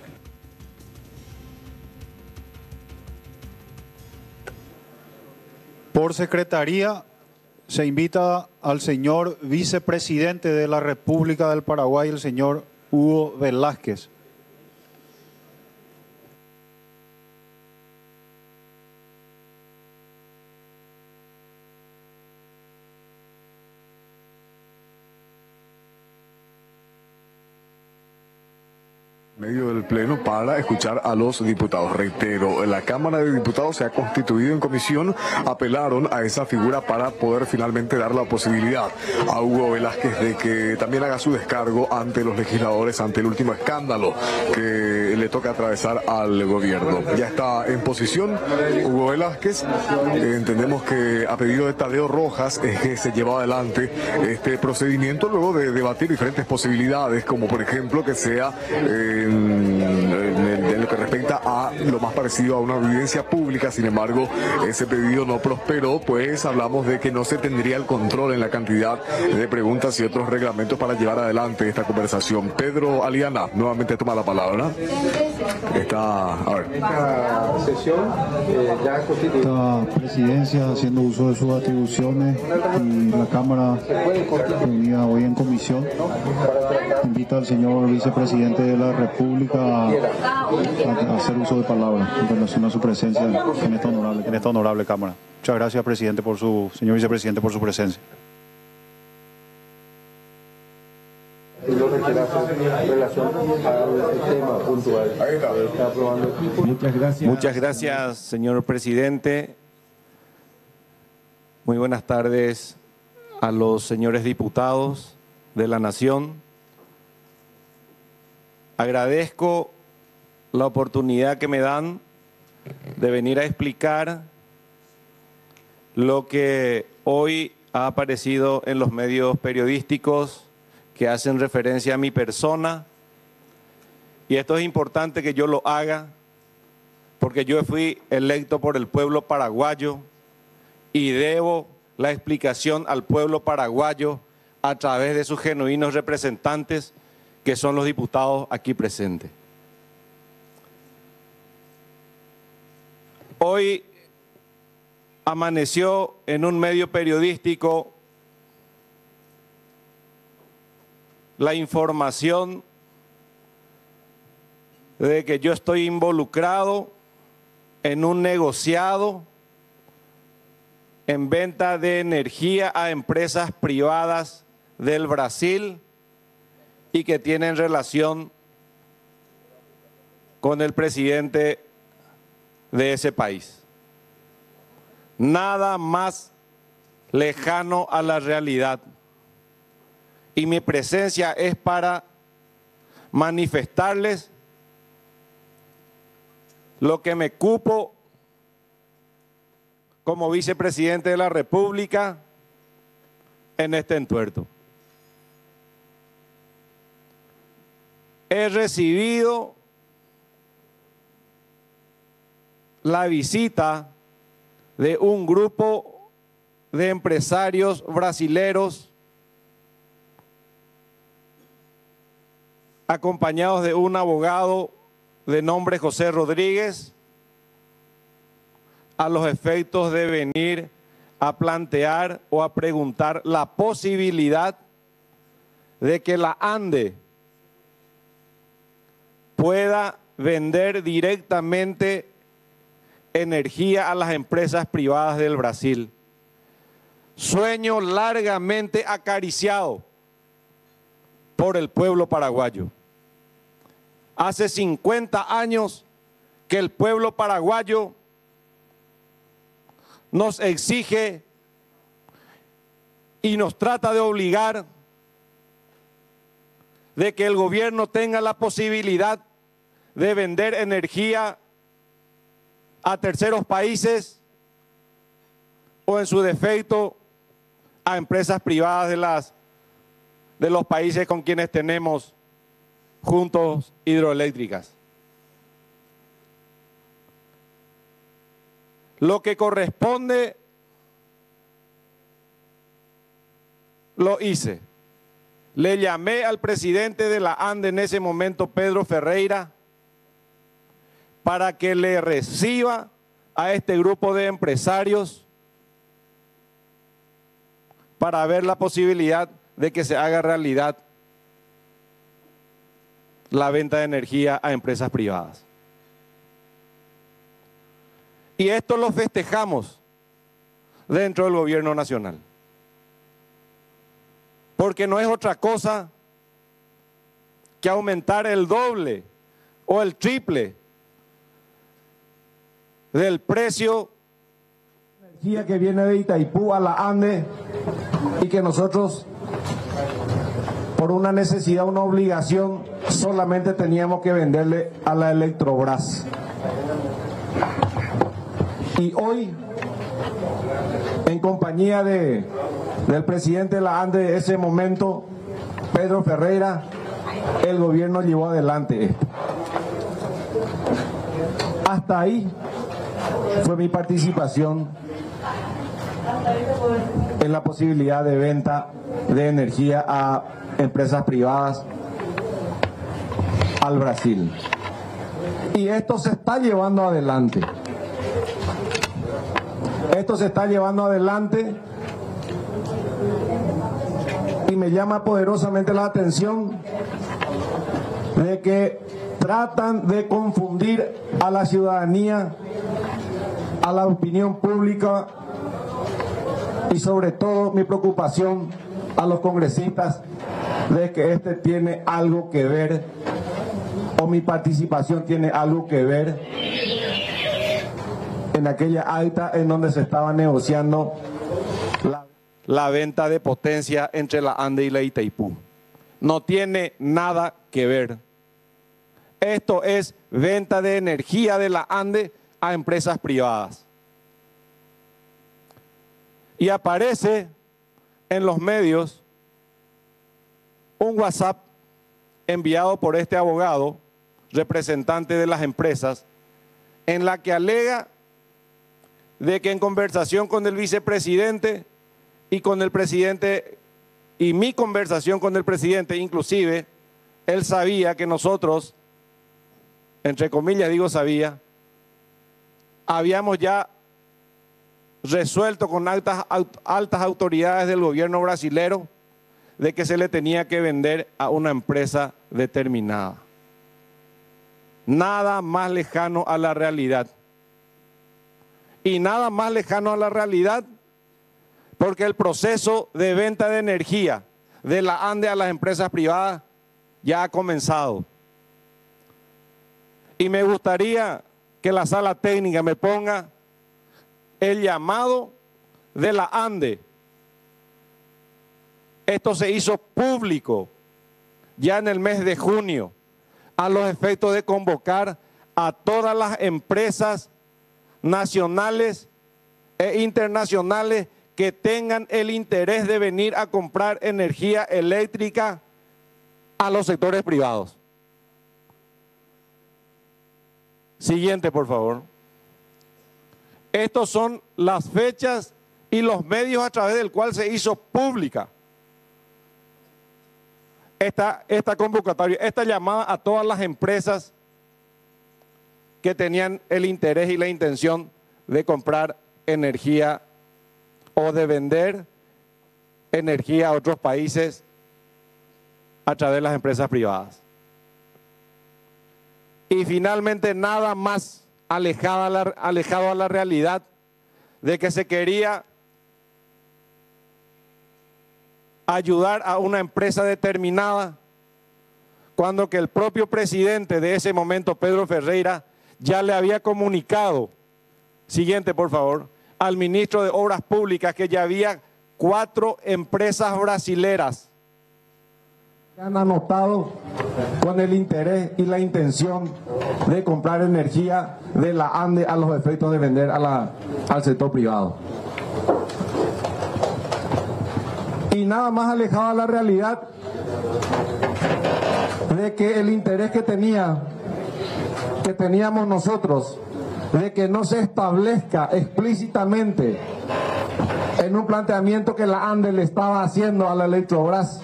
[SPEAKER 12] Por secretaría se invita al señor vicepresidente de la República del Paraguay, el señor Hugo Velázquez.
[SPEAKER 8] Medio del Pleno para escuchar a los diputados. Reitero, la Cámara de Diputados se ha constituido en comisión, apelaron a esa figura para poder finalmente dar la posibilidad a Hugo Velázquez de que también haga su descargo ante los legisladores, ante el último escándalo que le toca atravesar al gobierno. Ya está en posición Hugo Velázquez, entendemos que a pedido de Tadeo Rojas es que se lleva adelante este procedimiento luego de debatir diferentes posibilidades, como por ejemplo que sea en lo que respecta a lo más parecido a una audiencia pública. Sin embargo, ese pedido no prosperó, pues hablamos de que no se tendría el control en la cantidad de preguntas y otros reglamentos para llevar adelante esta conversación. Pedro Aliana nuevamente toma la palabra. A ver.
[SPEAKER 5] Esta sesión ya constituida.
[SPEAKER 12] Esta presidencia, haciendo uso de sus atribuciones, y la Cámara reunida hoy en comisión, invita al señor vicepresidente de la República a hacer uso de palabra en relación a su presencia en esta honorable Cámara. Muchas gracias, presidente, señor vicepresidente, por su presencia.
[SPEAKER 22] Muchas gracias, señor presidente. Muy buenas tardes a los señores diputados de la Nación. Agradezco la oportunidad que me dan de venir a explicar lo que hoy ha aparecido en los medios periodísticos que hacen referencia a mi persona. Y esto es importante que yo lo haga porque yo fui electo por el pueblo paraguayo y debo la explicación al pueblo paraguayo a través de sus genuinos representantes, que son los diputados aquí presentes. Hoy amaneció en un medio periodístico la información de que yo estoy involucrado en un negociado en venta de energía a empresas privadas del Brasil y que tienen relación con el presidente de ese país. Nada más lejano a la realidad. Y mi presencia es para manifestarles lo que me cupo como vicepresidente de la República en este entuerto. He recibido la visita de un grupo de empresarios brasileros acompañados de un abogado de nombre José Rodríguez, a los efectos de venir a plantear o a preguntar la posibilidad de que la ANDE pueda vender directamente energía a las empresas privadas del Brasil. Sueño largamente acariciado por el pueblo paraguayo. Hace 50 años que el pueblo paraguayo nos exige y nos trata de obligar de que el gobierno tenga la posibilidad de vender energía a terceros países o en su defecto a empresas privadas de los países con quienes tenemos juntos hidroeléctricas. Lo que corresponde lo hice. Le llamé al presidente de la ANDE en ese momento, Pedro Ferreira, para que le reciba a este grupo de empresarios para ver la posibilidad de que se haga realidad la venta de energía a empresas privadas. Y esto lo festejamos dentro del gobierno nacional. Porque no es otra cosa que aumentar el doble o el triple del precio de energía que viene de Itaipú a la ANDE y que nosotros, por una necesidad, una obligación, solamente teníamos que venderle a la Electrobras. Y hoy, en compañía del presidente de la ANDE de ese momento, Pedro Ferreira, el gobierno llevó adelante esto. Hasta ahí fue mi participación en la posibilidad de venta de energía a empresas privadas al Brasil. Y esto se está llevando adelante. Esto se está llevando adelante y me llama poderosamente la atención de que tratan de confundir a la ciudadanía, a la opinión pública y sobre todo mi preocupación a los congresistas de que este tiene algo que ver o mi participación tiene algo que ver en aquella acta en donde se estaba negociando la venta de potencia entre la ANDE y la Itaipú. No tiene nada que ver. Esto es venta de energía de la ANDE a empresas privadas. Y aparece en los medios un WhatsApp enviado por este abogado, representante de las empresas,
[SPEAKER 4] en la que alega de que en conversación con el vicepresidente y con el presidente, y mi conversación con el presidente inclusive, él sabía que nosotros, entre comillas digo sabía, habíamos ya resuelto con altas autoridades del gobierno brasilero de que se le tenía que vender a una empresa determinada. Nada más lejano a la realidad. Y nada más lejano a la realidad porque el proceso de venta de energía de la ANDE a las empresas privadas ya ha comenzado. Y me gustaría que la sala técnica me ponga el llamado de la ANDE. Esto se hizo público ya en el mes de junio a los efectos de convocar a todas las empresas nacionales e internacionales que tengan el interés de venir a comprar energía eléctrica a los sectores privados. Siguiente, por favor. Estos son las fechas y los medios a través del cual se hizo pública esta convocatoria, esta llamada a todas las empresas que tenían el interés y la intención de comprar energía o de vender energía a otros países a través de las empresas privadas. Y finalmente nada más alejado a la realidad de que se quería ayudar a una empresa determinada cuando que el propio presidente de ese momento, Pedro Ferreira, ya le había comunicado, siguiente por favor, al ministro de Obras Públicas que ya había 4 empresas brasileras
[SPEAKER 22] han anotado con el interés y la intención de comprar energía de la ANDE a los efectos de vender al sector privado. Y nada más alejado a la realidad de que el interés que teníamos nosotros de que no se establezca explícitamente en un planteamiento que la ANDE le estaba haciendo a la Electrobras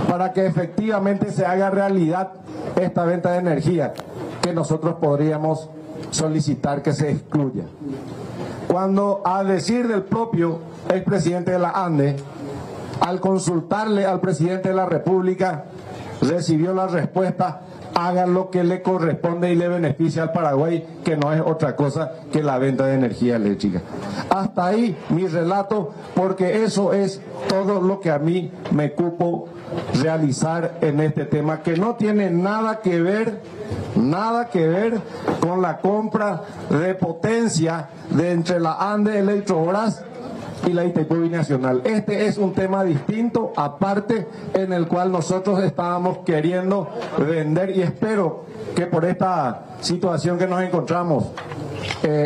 [SPEAKER 22] para que efectivamente se haga realidad esta venta de energía que nosotros podríamos solicitar que se excluya. Cuando, a decir del propio expresidente de la ANDE, al consultarle al presidente de la República, recibió la respuesta: haga lo que le corresponde y le beneficia al Paraguay, que no es otra cosa que la venta de energía eléctrica. Hasta ahí mi relato, porque eso es todo lo que a mí me cupo realizar en este tema, que no tiene nada que ver con la compra de potencia de entre la ANDE Electrobras y la ITQ binacional. Este es un tema distinto, aparte, en el cual nosotros estábamos queriendo vender, y espero que por esta situación que nos encontramos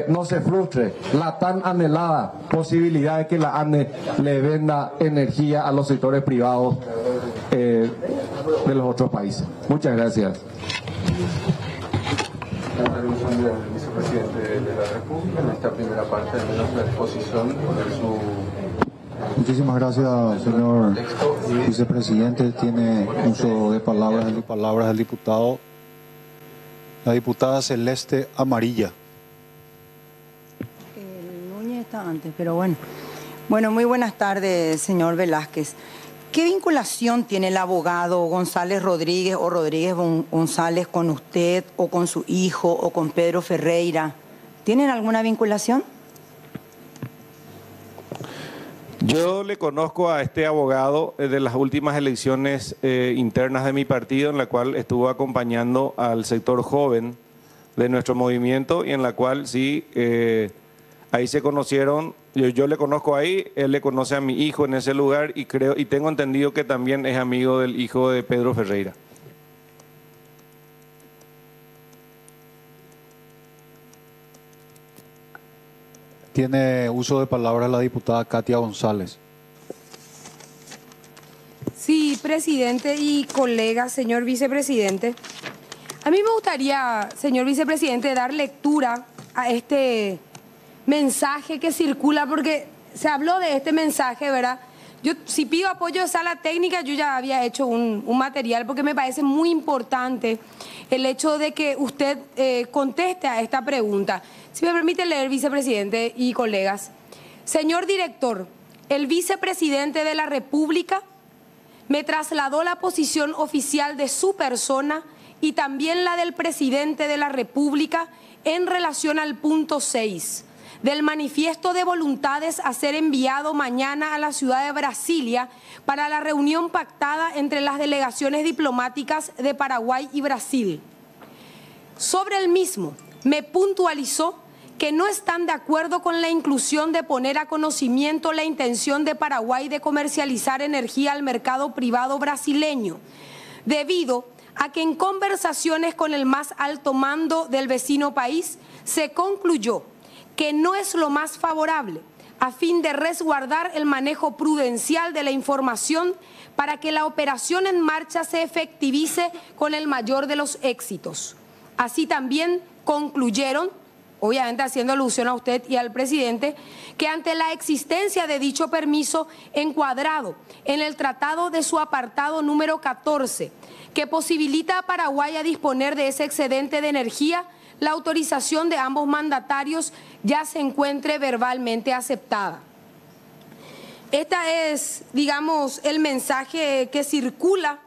[SPEAKER 22] no se frustre la tan anhelada posibilidad de que la ANDE le venda energía a los sectores privados de los otros países. Muchas gracias.
[SPEAKER 5] La intervención del vicepresidente de la República en esta primera parte, al menos la exposición de su...
[SPEAKER 12] Muchísimas gracias, señor vicepresidente. Tiene uso de palabras del diputado, la diputada Celeste Amarilla.
[SPEAKER 10] Núñez está antes, pero bueno. Bueno, muy buenas tardes, señor Velázquez. ¿Qué vinculación tiene el abogado González Rodríguez o Rodríguez González con usted o con su hijo o con Pedro Ferreira? ¿Tienen alguna vinculación?
[SPEAKER 4] Yo le conozco a este abogado de las últimas elecciones internas de mi partido, en la cual estuvo acompañando al sector joven de nuestro movimiento y en la cual sí, ahí se conocieron. Yo le conozco ahí, él le conoce a mi hijo en ese lugar y creo y tengo entendido que también es amigo del hijo de Pedro Ferreira.
[SPEAKER 12] Tiene uso de palabra la diputada Katia González.
[SPEAKER 13] Sí, presidente y colega, señor vicepresidente. A A mí me gustaría, señor vicepresidente, dar lectura a este mensaje que circula, porque se habló de este mensaje, ¿verdad? Yo, si pido apoyo de sala técnica, yo ya había hecho un material, porque me parece muy importante el hecho de que usted conteste a esta pregunta. Si me permite leer, vicepresidente y colegas. Señor director, el vicepresidente de la República me trasladó la posición oficial de su persona y también la del presidente de la República en relación al punto 6 del manifiesto de voluntades a ser enviado mañana a la ciudad de Brasilia para la reunión pactada entre las delegaciones diplomáticas de Paraguay y Brasil. Sobre el mismo, me puntualizó que no están de acuerdo con la inclusión de poner a conocimiento la intención de Paraguay de comercializar energía al mercado privado brasileño, debido a que en conversaciones con el más alto mando del vecino país se concluyó que no es lo más favorable a fin de resguardar el manejo prudencial de la información para que la operación en marcha se efectivice con el mayor de los éxitos. Así también concluyeron, obviamente haciendo alusión a usted y al presidente, que ante la existencia de dicho permiso encuadrado en el tratado de su apartado número 14, que posibilita a Paraguay a disponer de ese excedente de energía, la autorización de ambos mandatarios ya se encuentre verbalmente aceptada. Este es, digamos, el mensaje que circula,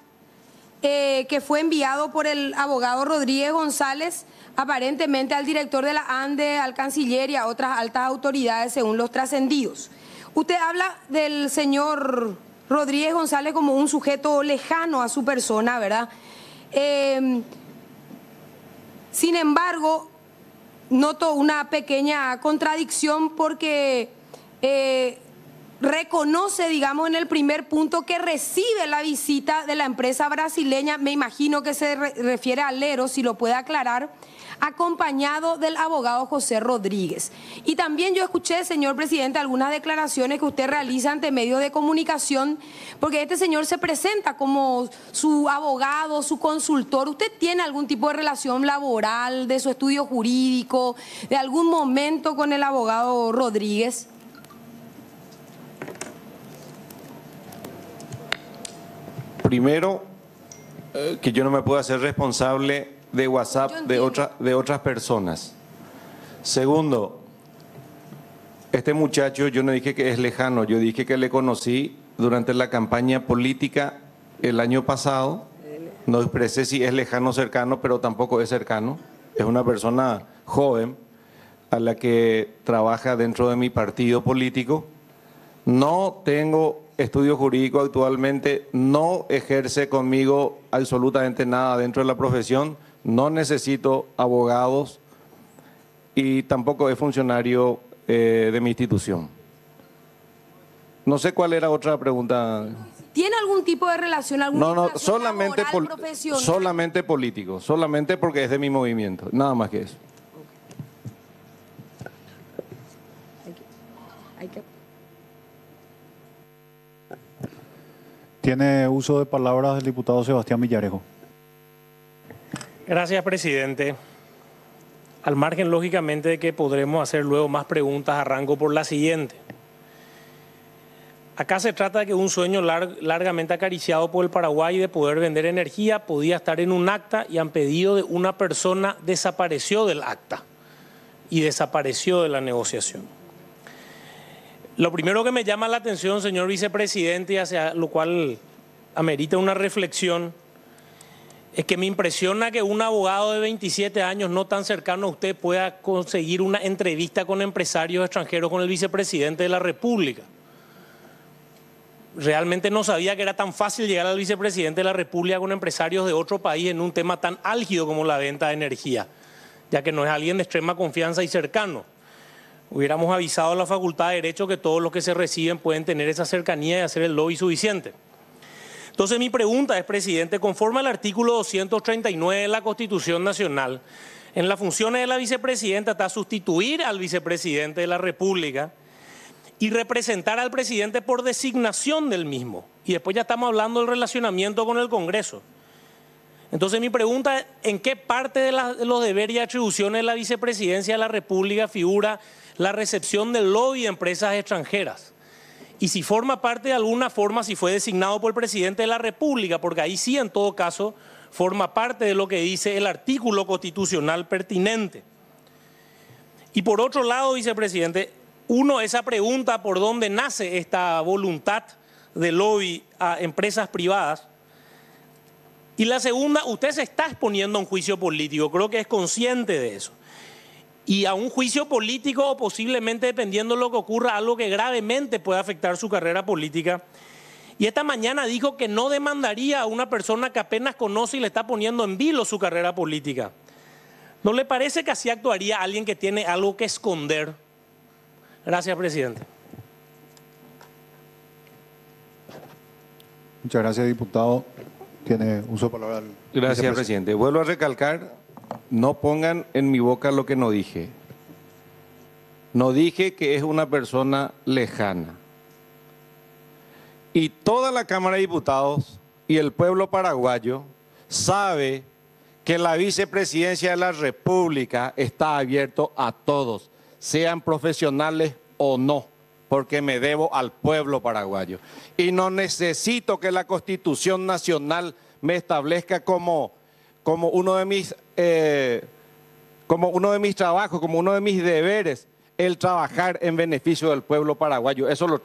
[SPEAKER 13] que fue enviado por el abogado Rodríguez González, aparentemente al director de la ANDE, al canciller y a otras altas autoridades, según los trascendidos. Usted habla del señor Rodríguez González como un sujeto lejano a su persona, ¿verdad? Sin embargo, noto una pequeña contradicción porque reconoce, digamos, en el primer punto que recibe la visita de la empresa brasileña, me imagino que se refiere a Lero, si lo puede aclarar, acompañado del abogado José Rodríguez. Y también yo escuché, señor presidente, algunas declaraciones que usted realiza ante medios de comunicación, porque este señor se presenta como su abogado, su consultor. ¿Usted tiene algún tipo de relación laboral, de su estudio jurídico, de algún momento con el abogado Rodríguez?
[SPEAKER 4] Primero, que yo no me puedo hacer responsable de WhatsApp de otras personas. Segundo, este muchacho yo no dije que es lejano, yo dije que le conocí durante la campaña política el año pasado. No expresé si es lejano o cercano, pero tampoco es cercano. Es una persona joven a la que trabaja dentro de mi partido político. No tengo estudio jurídico actualmente, no ejerce conmigo absolutamente nada dentro de la profesión, no necesito abogados y tampoco es funcionario de mi institución. No sé cuál era otra pregunta.
[SPEAKER 13] ¿Tiene algún tipo de relación?
[SPEAKER 4] No, solamente político, solamente porque es de mi movimiento, nada más que eso.
[SPEAKER 12] Tiene uso de palabras el diputado Sebastián Villarejo.
[SPEAKER 20] Gracias, presidente. Al margen, lógicamente, de que podremos hacer luego más preguntas, arranco por la siguiente. Acá se trata de que un sueño largamente acariciado por el Paraguay de poder vender energía podía estar en un acta y han pedido de una persona desapareció del acta y desapareció de la negociación. Lo primero que me llama la atención, señor vicepresidente, y hacia lo cual amerita una reflexión, es que me impresiona que un abogado de 27 años no tan cercano a usted pueda conseguir una entrevista con empresarios extranjeros con el vicepresidente de la República. Realmente no sabía que era tan fácil llegar al vicepresidente de la República con empresarios de otro país en un tema tan álgido como la venta de energía, ya que no es alguien de extrema confianza y cercano. Hubiéramos avisado a la Facultad de Derecho que todos los que se reciben pueden tener esa cercanía y hacer el lobby suficiente. Entonces mi pregunta es, presidente, conforme al artículo 239 de la Constitución Nacional, en las funciones de la vicepresidenta está sustituir al vicepresidente de la República y representar al presidente por designación del mismo. Y después ya estamos hablando del relacionamiento con el Congreso. Entonces mi pregunta, ¿en qué parte de los deberes y atribuciones de la Vicepresidencia de la República figura la recepción del lobby de empresas extranjeras? Y si forma parte de alguna forma, si fue designado por el Presidente de la República, porque ahí sí en todo caso forma parte de lo que dice el artículo constitucional pertinente. Y por otro lado, Vicepresidente, esa pregunta por dónde nace esta voluntad de lobby a empresas privadas. Y la segunda, usted se está exponiendo a un juicio político, creo que es consciente de eso. Y a un juicio político o posiblemente, dependiendo de lo que ocurra, algo que gravemente puede afectar su carrera política. Y esta mañana dijo que no demandaría a una persona que apenas conoce y le está poniendo en vilo su carrera política. ¿No le parece que así actuaría alguien que tiene algo que esconder? Gracias, presidente.
[SPEAKER 12] Muchas gracias, diputado. Tiene uso de palabra.
[SPEAKER 4] Gracias, presidente. Vuelvo a recalcar, no pongan en mi boca lo que no dije. No dije que es una persona lejana. Y toda la Cámara de Diputados y el pueblo paraguayo sabe que la Vicepresidencia de la República está abierto a todos, sean profesionales o no, porque me debo al pueblo paraguayo. Y no necesito que la Constitución Nacional me establezca como uno de mis trabajos, como uno de mis deberes, el trabajar en beneficio del pueblo paraguayo. Eso lo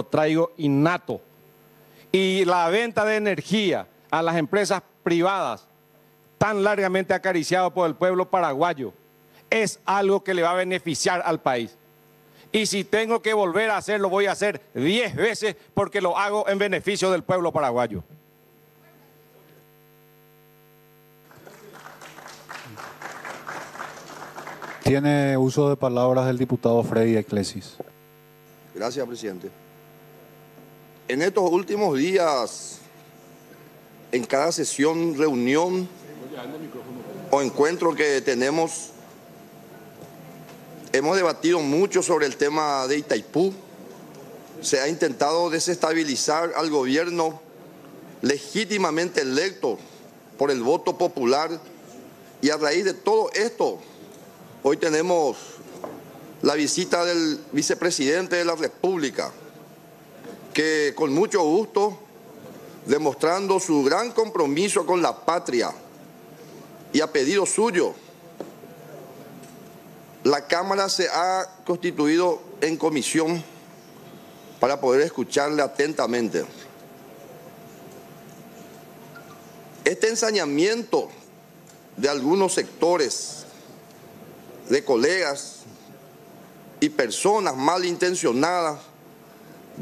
[SPEAKER 4] traigo innato. Y la venta de energía a las empresas privadas, tan largamente acariciado por el pueblo paraguayo, es algo que le va a beneficiar al país. Y si tengo que volver a hacerlo, voy a hacer 10 veces porque lo hago en beneficio del pueblo paraguayo.
[SPEAKER 12] Tiene uso de palabras el diputado Freddy Eclesis.
[SPEAKER 9] Gracias, presidente. En estos últimos días, en cada sesión, reunión o encuentro que tenemos, hemos debatido mucho sobre el tema de Itaipú. Se ha intentado desestabilizar al gobierno legítimamente electo por el voto popular, y a raíz de todo esto, hoy tenemos la visita del vicepresidente de la República, que con mucho gusto, demostrando su gran compromiso con la patria y a pedido suyo, la Cámara se ha constituido en comisión para poder escucharle atentamente. Este ensañamiento de algunos sectores, de colegas y personas malintencionadas,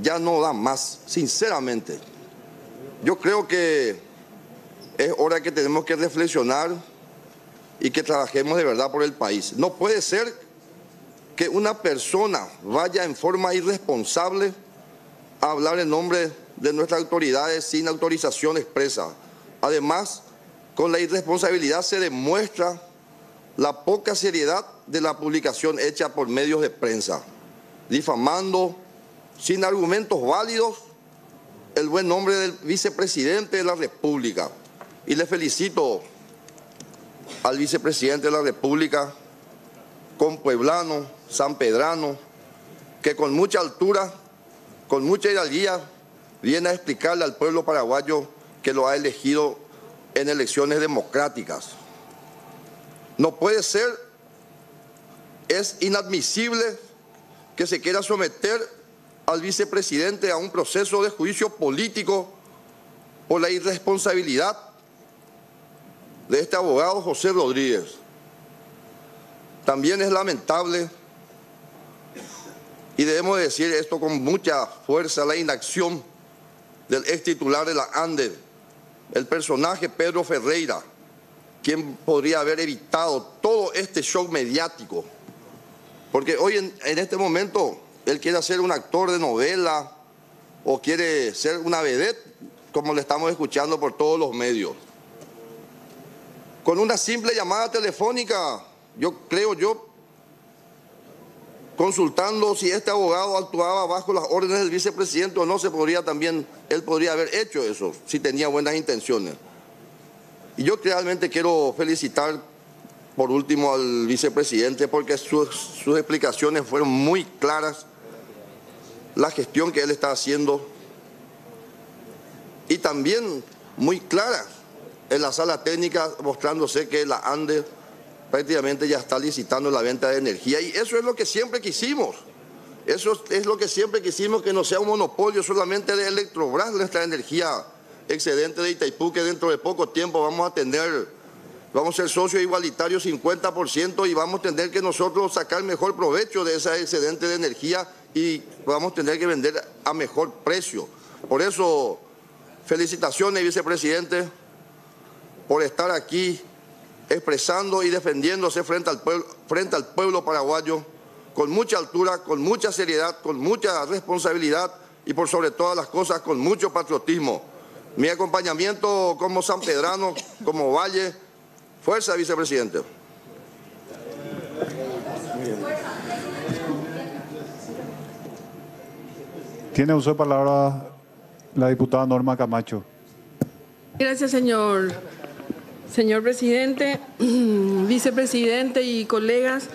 [SPEAKER 9] ya no da más, sinceramente. Yo creo que es hora que tenemos que reflexionar y que trabajemos de verdad por el país. No puede ser que una persona vaya en forma irresponsable a hablar en nombre de nuestras autoridades sin autorización expresa. Además, con la irresponsabilidad se demuestra la poca seriedad de la publicación hecha por medios de prensa, difamando sin argumentos válidos el buen nombre del vicepresidente de la República. Y le felicito al vicepresidente de la República, compueblano, sanpedrano, que con mucha altura, con mucha hidalguía, viene a explicarle al pueblo paraguayo que lo ha elegido en elecciones democráticas. No puede ser, es inadmisible que se quiera someter al vicepresidente a un proceso de juicio político por la irresponsabilidad de este abogado José Rodríguez. También es lamentable, y debemos decir esto con mucha fuerza, la inacción del ex titular de la ANDE, el personaje Pedro Ferreira, quien podría haber evitado todo este show mediático. Porque hoy en este momento él quiere ser un actor de novela o quiere ser una vedette, como le estamos escuchando por todos los medios. Con una simple llamada telefónica, consultando si este abogado actuaba bajo las órdenes del vicepresidente o no, él podría haber hecho eso, si tenía buenas intenciones. Y yo realmente quiero felicitar por último al vicepresidente porque sus explicaciones fueron muy claras, la gestión que él está haciendo y también muy clara en la sala técnica mostrándose que la ANDE prácticamente ya está licitando la venta de energía y eso es lo que siempre quisimos. Eso es lo que siempre quisimos, que no sea un monopolio solamente de Electrobras, nuestra energía excedente de Itaipú, que dentro de poco tiempo vamos a ser socios igualitarios 50% y vamos a tener que nosotros sacar mejor provecho de esa excedente de energía y vamos a tener que vender a mejor precio. Por eso, felicitaciones, vicepresidente, por estar aquí expresando y defendiéndose frente al pueblo paraguayo con mucha altura, con mucha seriedad, con mucha responsabilidad y por sobre todas las cosas con mucho patriotismo. Mi acompañamiento como sanpedrano, como Valle, fuerza, vicepresidente.
[SPEAKER 12] Tiene uso de palabra la diputada Norma Camacho.
[SPEAKER 6] Gracias, señor presidente, vicepresidente y colegas.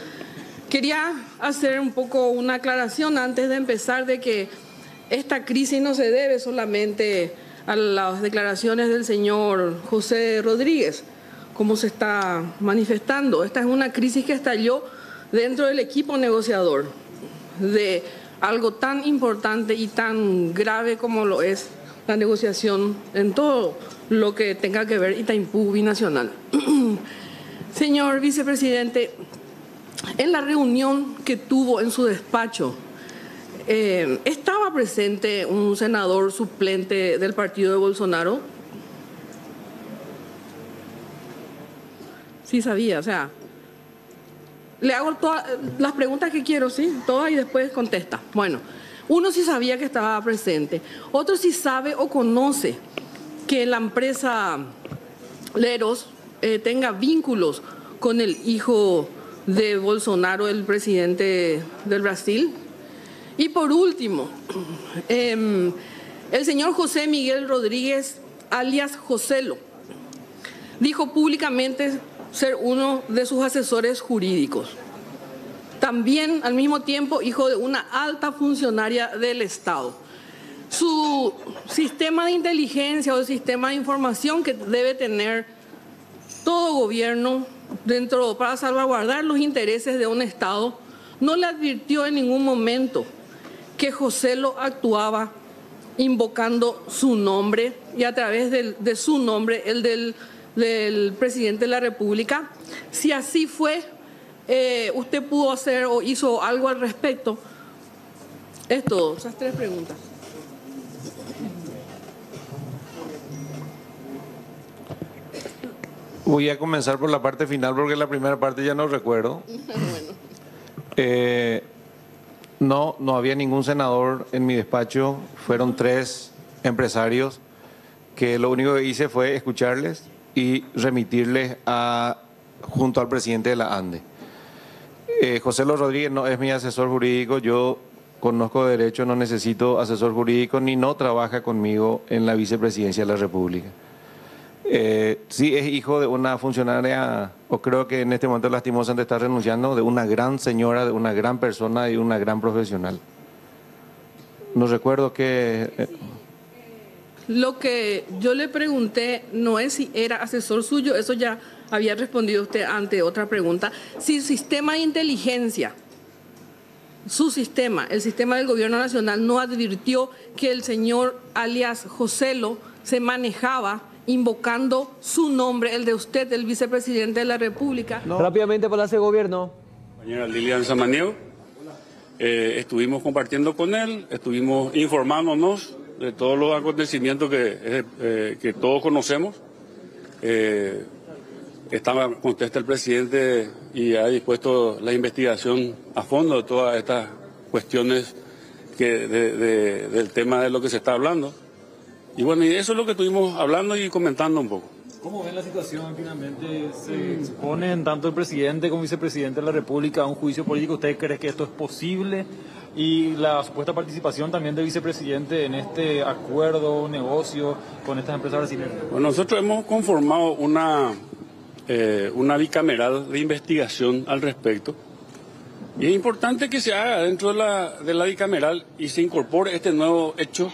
[SPEAKER 6] Quería hacer un poco una aclaración antes de empezar de que esta crisis no se debe solamente a las declaraciones del señor José Rodríguez, como se está manifestando. Esta es una crisis que estalló dentro del equipo negociador de algo tan importante y tan grave como lo es la negociación en todo lo que tenga que ver Itaipú Binacional. Señor vicepresidente, en la reunión que tuvo en su despacho, ¿estaba presente un senador suplente del partido de Bolsonaro? Sí sabía, o sea, le hago todas las preguntas que quiero, ¿sí? Todas y después contesta. Bueno, uno sí sabía que estaba presente, otro sí sabe o conoce que la empresa Leros tenga vínculos con el hijo de Bolsonaro, el presidente del Brasil. Y por último, el señor José Miguel Rodríguez, alias Joselo, dijo públicamente ser uno de sus asesores jurídicos. También, al mismo tiempo, hijo de una alta funcionaria del Estado. Su sistema de inteligencia o sistema de información que debe tener todo gobierno para salvaguardar los intereses de un Estado, no le advirtió en ningún momento que Joselo actuaba invocando su nombre y a través de su nombre, el del presidente de la República. Si así fue, usted pudo hacer o hizo algo al respecto. Es todo, esas tres preguntas.
[SPEAKER 4] Voy a comenzar por la parte final porque la primera parte ya no recuerdo. No había ningún senador en mi despacho, fueron 3 empresarios que lo único que hice fue escucharles y remitirles junto al presidente de la ANDE. José Rodríguez no es mi asesor jurídico, yo conozco de derecho, no necesito asesor jurídico ni no trabaja conmigo en la vicepresidencia de la República. Sí es hijo de una funcionaria, o creo que en este momento lastimosamente está renunciando, de una gran señora, de una gran persona y una gran profesional. No recuerdo que...
[SPEAKER 6] Lo que yo le pregunté no es si era asesor suyo, eso ya había respondido usted ante otra pregunta. Si su sistema de inteligencia, su sistema, el sistema del gobierno nacional, no advirtió que el señor alias Joselo se manejaba invocando su nombre, el de usted, el vicepresidente de la República.
[SPEAKER 2] No. Rápidamente, Palacio de Gobierno.
[SPEAKER 3] Compañera Lilian Samaniego, estuvimos compartiendo con él, estuvimos informándonos de todos los acontecimientos que todos conocemos. Contesta el presidente y ha dispuesto la investigación a fondo de todas estas cuestiones del tema de lo que se está hablando. Y bueno, y eso es lo que estuvimos hablando y comentando un poco.
[SPEAKER 15] ¿Cómo ven la situación? Finalmente se exponen tanto el presidente como el vicepresidente de la República a un juicio político. ¿Ustedes creen que esto es posible y la supuesta participación también del vicepresidente en este acuerdo, negocio con estas empresas brasileñas?
[SPEAKER 3] Bueno, nosotros hemos conformado una bicameral de investigación al respecto. Y es importante que se haga dentro de la bicameral y se incorpore este nuevo hecho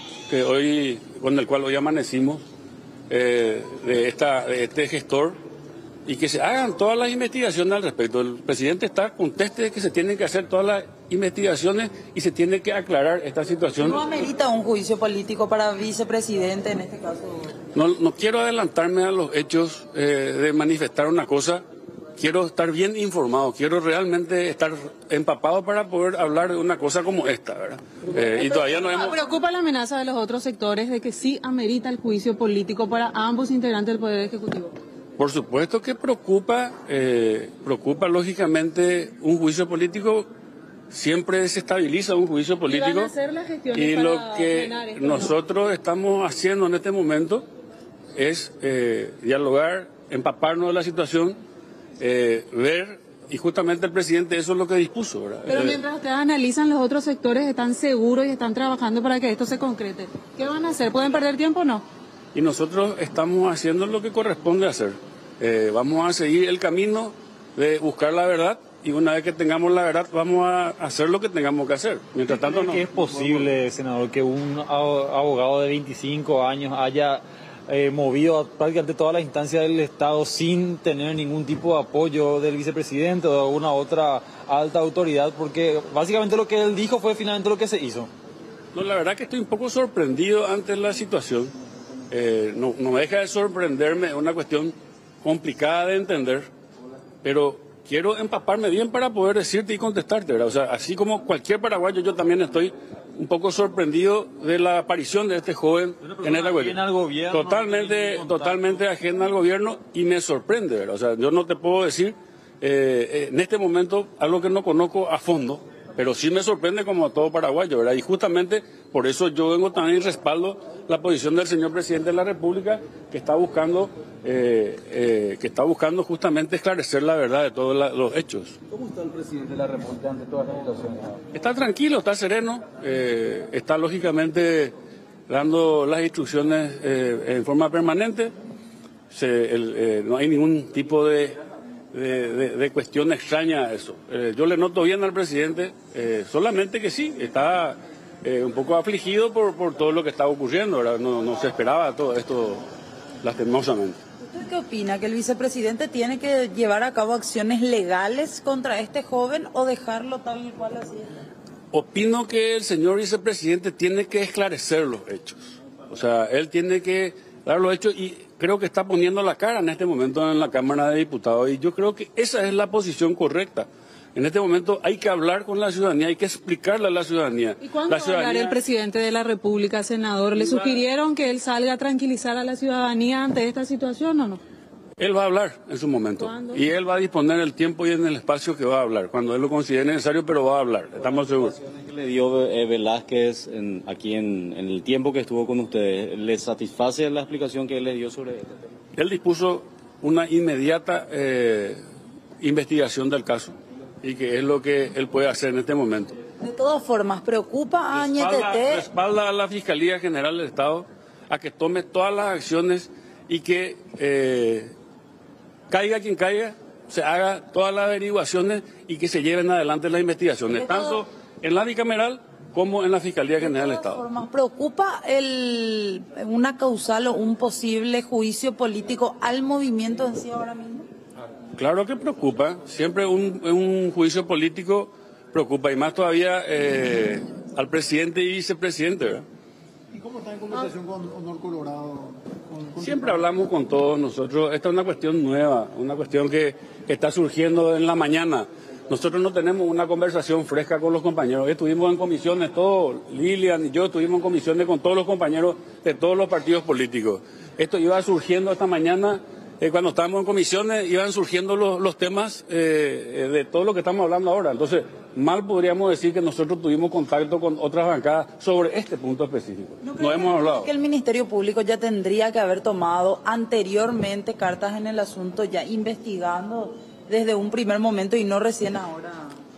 [SPEAKER 3] con el cual hoy amanecimos de este gestor, y que se hagan todas las investigaciones al respecto. El presidente está conteste que se tienen que hacer todas las investigaciones y se tiene que aclarar esta situación.
[SPEAKER 21] ¿No amerita un juicio político para vicepresidente en este caso?
[SPEAKER 3] No quiero adelantarme a los hechos de manifestar una cosa. Quiero estar bien informado, quiero realmente estar empapado para poder hablar de una cosa como esta, ¿verdad? Y todavía no hemos...
[SPEAKER 7] ¿Preocupa la amenaza de los otros sectores de que sí amerita el juicio político para ambos integrantes del Poder Ejecutivo?
[SPEAKER 3] Por supuesto que preocupa lógicamente un juicio político, siempre desestabiliza un juicio político.
[SPEAKER 7] ¿Y van a hacer las gestiones
[SPEAKER 3] y
[SPEAKER 7] para
[SPEAKER 3] lo que
[SPEAKER 7] frenar esto?
[SPEAKER 3] nosotros estamos haciendo en este momento es dialogar, empaparnos de la situación, ver, y justamente el presidente eso es lo que dispuso, ¿verdad?
[SPEAKER 7] Pero mientras ustedes analizan, los otros sectores están seguros y están trabajando para que esto se concrete. ¿Qué van a hacer? ¿Pueden perder tiempo o no?
[SPEAKER 3] Y nosotros estamos haciendo lo que corresponde hacer. Vamos a seguir el camino de buscar la verdad, y una vez que tengamos la verdad vamos a hacer lo que tengamos que hacer. Mientras tanto no.
[SPEAKER 15] ¿Es posible, senador, que un abogado de 25 años haya movido prácticamente todas las instancias del Estado sin tener ningún tipo de apoyo del vicepresidente o de alguna otra alta autoridad? Porque básicamente lo que él dijo fue finalmente lo que se hizo.
[SPEAKER 3] No, la verdad que estoy un poco sorprendido ante la situación. No me deja de sorprenderme, es una cuestión complicada de entender, pero quiero empaparme bien para poder decirte y contestarte, ¿verdad? O sea, así como cualquier paraguayo, yo también estoy un poco sorprendido de la aparición de este joven en esta cuestión. Totalmente ajena al gobierno, y me sorprende, ¿verdad? O sea, yo no te puedo decir en este momento algo que no conozco a fondo, pero sí me sorprende como a todo paraguayo, ¿verdad? Y justamente por eso yo vengo también y respaldo la posición del señor presidente de la República, que está buscando justamente esclarecer la verdad de todos los hechos.
[SPEAKER 15] ¿Cómo está el presidente de la República ante toda esta situación?
[SPEAKER 3] Está tranquilo, está sereno, está lógicamente dando las instrucciones en forma permanente. No hay ningún tipo de cuestión extraña a eso. Yo le noto bien al presidente, solamente que sí, está un poco afligido por todo lo que está ocurriendo, ¿verdad? No se esperaba todo esto lastimosamente.
[SPEAKER 21] ¿Usted qué opina? ¿Que el vicepresidente tiene que llevar a cabo acciones legales contra este joven o dejarlo tal cual así?
[SPEAKER 3] Opino que el señor vicepresidente tiene que esclarecer los hechos. O sea, él tiene que dar los hechos, y creo que está poniendo la cara en este momento en la Cámara de Diputados, y yo creo que esa es la posición correcta. En este momento hay que hablar con la ciudadanía, hay que explicarle a la ciudadanía.
[SPEAKER 7] ¿Y cuándo va a hablar el presidente de la República, senador? ¿Le sugirieron que él salga a tranquilizar a la ciudadanía ante esta situación o no?
[SPEAKER 3] Él va a hablar en su momento.
[SPEAKER 7] ¿Cuándo?
[SPEAKER 3] Y él va a disponer el tiempo y en el espacio que va a hablar, cuando él lo considere necesario, pero va a hablar, estamos seguros.
[SPEAKER 11] ¿Qué le dio Velázquez aquí en el tiempo que estuvo con ustedes? ¿Le satisface la explicación que él le dio sobre este tema?
[SPEAKER 3] Él dispuso una inmediata investigación del caso, y que es lo que él puede hacer en este momento.
[SPEAKER 21] De todas formas, ¿preocupa a Ñetete?
[SPEAKER 3] Respalda a la Fiscalía General del Estado a que tome todas las acciones y que caiga quien caiga, se haga todas las averiguaciones y que se lleven adelante las investigaciones, tanto en la bicameral como en la Fiscalía General del Estado.
[SPEAKER 21] Formas, ¿preocupa una causal o un posible juicio político al movimiento en sí ahora mismo?
[SPEAKER 3] Claro que preocupa, siempre un juicio político preocupa, y más todavía al presidente y vicepresidente, ¿verdad?
[SPEAKER 12] ¿Y cómo está en conversación con Honor Colorado?
[SPEAKER 3] Siempre hablamos con todos nosotros. Esta es una cuestión nueva, una cuestión que está surgiendo en la mañana. Nosotros no tenemos una conversación fresca con los compañeros. Estuvimos en comisiones, todos, Lilian y yo estuvimos en comisiones con todos los compañeros de todos los partidos políticos. Esto iba surgiendo esta mañana. Cuando estábamos en comisiones iban surgiendo los temas de todo lo que estamos hablando ahora. Entonces, mal podríamos decir que nosotros tuvimos contacto con otras bancadas sobre este punto específico. No hemos hablado.
[SPEAKER 21] Que el Ministerio Público ya tendría que haber tomado anteriormente cartas en el asunto, ya investigando desde un primer momento y no recién ahora.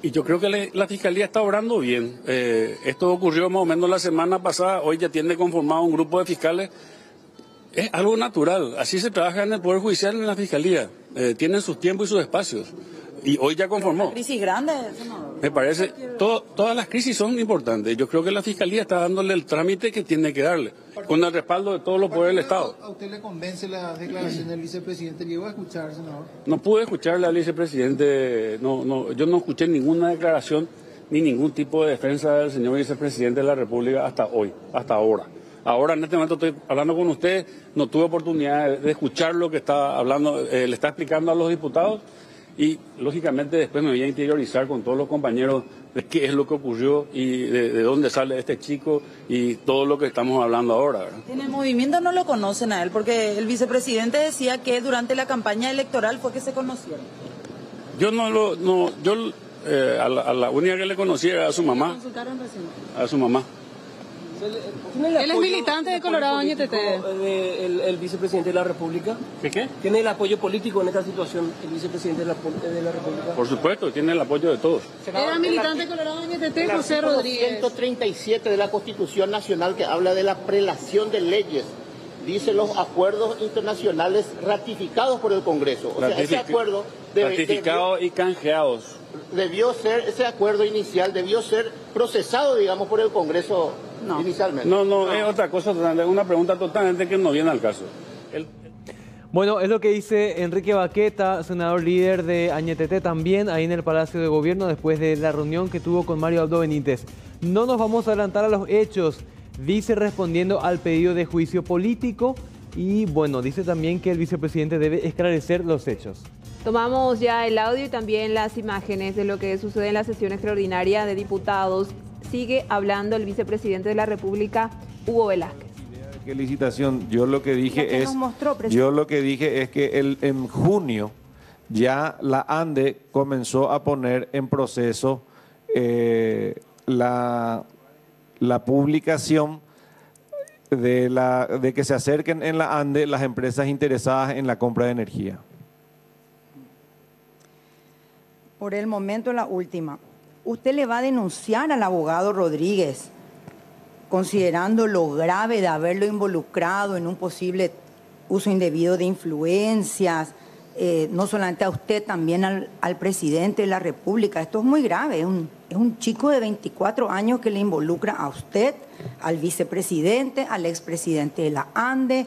[SPEAKER 3] Y yo creo que la Fiscalía está obrando bien. Esto ocurrió más o menos la semana pasada, hoy ya tiene conformado un grupo de fiscales. Es algo natural, así se trabaja en el Poder Judicial y en la Fiscalía. Tienen sus tiempos y sus espacios. Y hoy ya conformó.
[SPEAKER 21] ¿Una crisis grande?
[SPEAKER 3] Me parece, todas las crisis son importantes. Yo creo que la Fiscalía está dándole el trámite que tiene que darle, con el respaldo de todos los poderes del Estado.
[SPEAKER 14] ¿A usted le convence la declaración del vicepresidente? ¿Llegó a escuchar, senador?
[SPEAKER 3] No pude escucharle al vicepresidente, yo no escuché ninguna declaración ni ningún tipo de defensa del señor vicepresidente de la República hasta hoy, hasta ahora. Ahora en este momento estoy hablando con usted, no tuve oportunidad de escuchar lo que está hablando, le está explicando a los diputados. Y lógicamente después me voy a interiorizar con todos los compañeros de qué es lo que ocurrió y de dónde sale este chico y todo lo que estamos hablando ahora, ¿verdad?
[SPEAKER 21] En el movimiento no lo conocen a él, porque el vicepresidente decía que durante la campaña electoral fue que se conocieron.
[SPEAKER 3] A la única que le conocí era a su mamá. A su mamá.
[SPEAKER 7] Él es militante de Colorado Año TT.
[SPEAKER 16] El vicepresidente de la República.
[SPEAKER 3] ¿Qué?
[SPEAKER 16] ¿Tiene el apoyo político en esta situación el vicepresidente de la República?
[SPEAKER 3] Por supuesto, tiene el apoyo de todos.
[SPEAKER 7] Era militante de Colorado Año TT, José Rodríguez.
[SPEAKER 23] El artículo 137 de la Constitución Nacional, que habla de la prelación de leyes, dice los acuerdos internacionales ratificados por el Congreso. O sea, ese acuerdo
[SPEAKER 3] ratificados y canjeados.
[SPEAKER 23] Ese acuerdo inicial debió ser procesado, digamos, por el Congreso inicialmente.
[SPEAKER 3] No, es otra cosa, es una pregunta totalmente que no viene al caso.
[SPEAKER 2] Bueno, es lo que dice Enrique Baqueta, senador líder de Añetete, también ahí en el Palacio de Gobierno después de la reunión que tuvo con Mario Abdo Benítez. No nos vamos a adelantar a los hechos, dice respondiendo al pedido de juicio político y bueno, dice también que el vicepresidente debe esclarecer los hechos.
[SPEAKER 1] Tomamos ya el audio y también las imágenes de lo que sucede en la sesión extraordinaria de diputados. Sigue hablando el vicepresidente de la República, Hugo Velázquez.
[SPEAKER 4] ¿Qué licitación? Yo lo que dije es que en junio ya la ANDE comenzó a poner en proceso la publicación de que se acerquen en la ANDE las empresas interesadas en la compra de energía.
[SPEAKER 10] Por el momento, la última. ¿Usted le va a denunciar al abogado Rodríguez, considerando lo grave de haberlo involucrado en un posible uso indebido de influencias, no solamente a usted, también al presidente de la República? Esto es muy grave, es un chico de 24 años que le involucra a usted, al vicepresidente, al expresidente de la ANDE,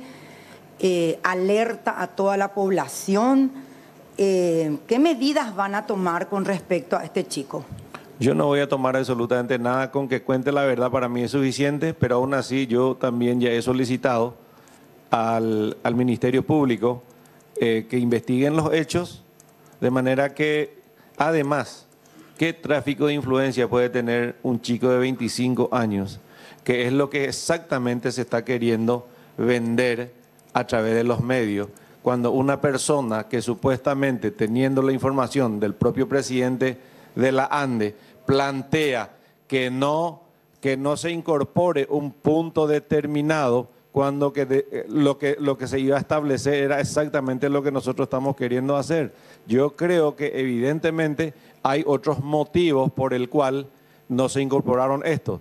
[SPEAKER 10] alerta a toda la población. ¿Qué medidas van a tomar con respecto a este chico?
[SPEAKER 4] Yo no voy a tomar absolutamente nada, con que cuente la verdad para mí es suficiente, pero aún así yo también ya he solicitado al Ministerio Público que investiguen los hechos, de manera que, además, ¿qué tráfico de influencia puede tener un chico de 25 años? Que es lo que exactamente se está queriendo vender a través de los medios, cuando una persona que supuestamente, teniendo la información del propio presidente de la ANDE, plantea que no se incorpore un punto determinado, cuando lo que se iba a establecer era exactamente lo que nosotros estamos queriendo hacer. Yo creo que evidentemente hay otros motivos por el cual no se incorporaron estos.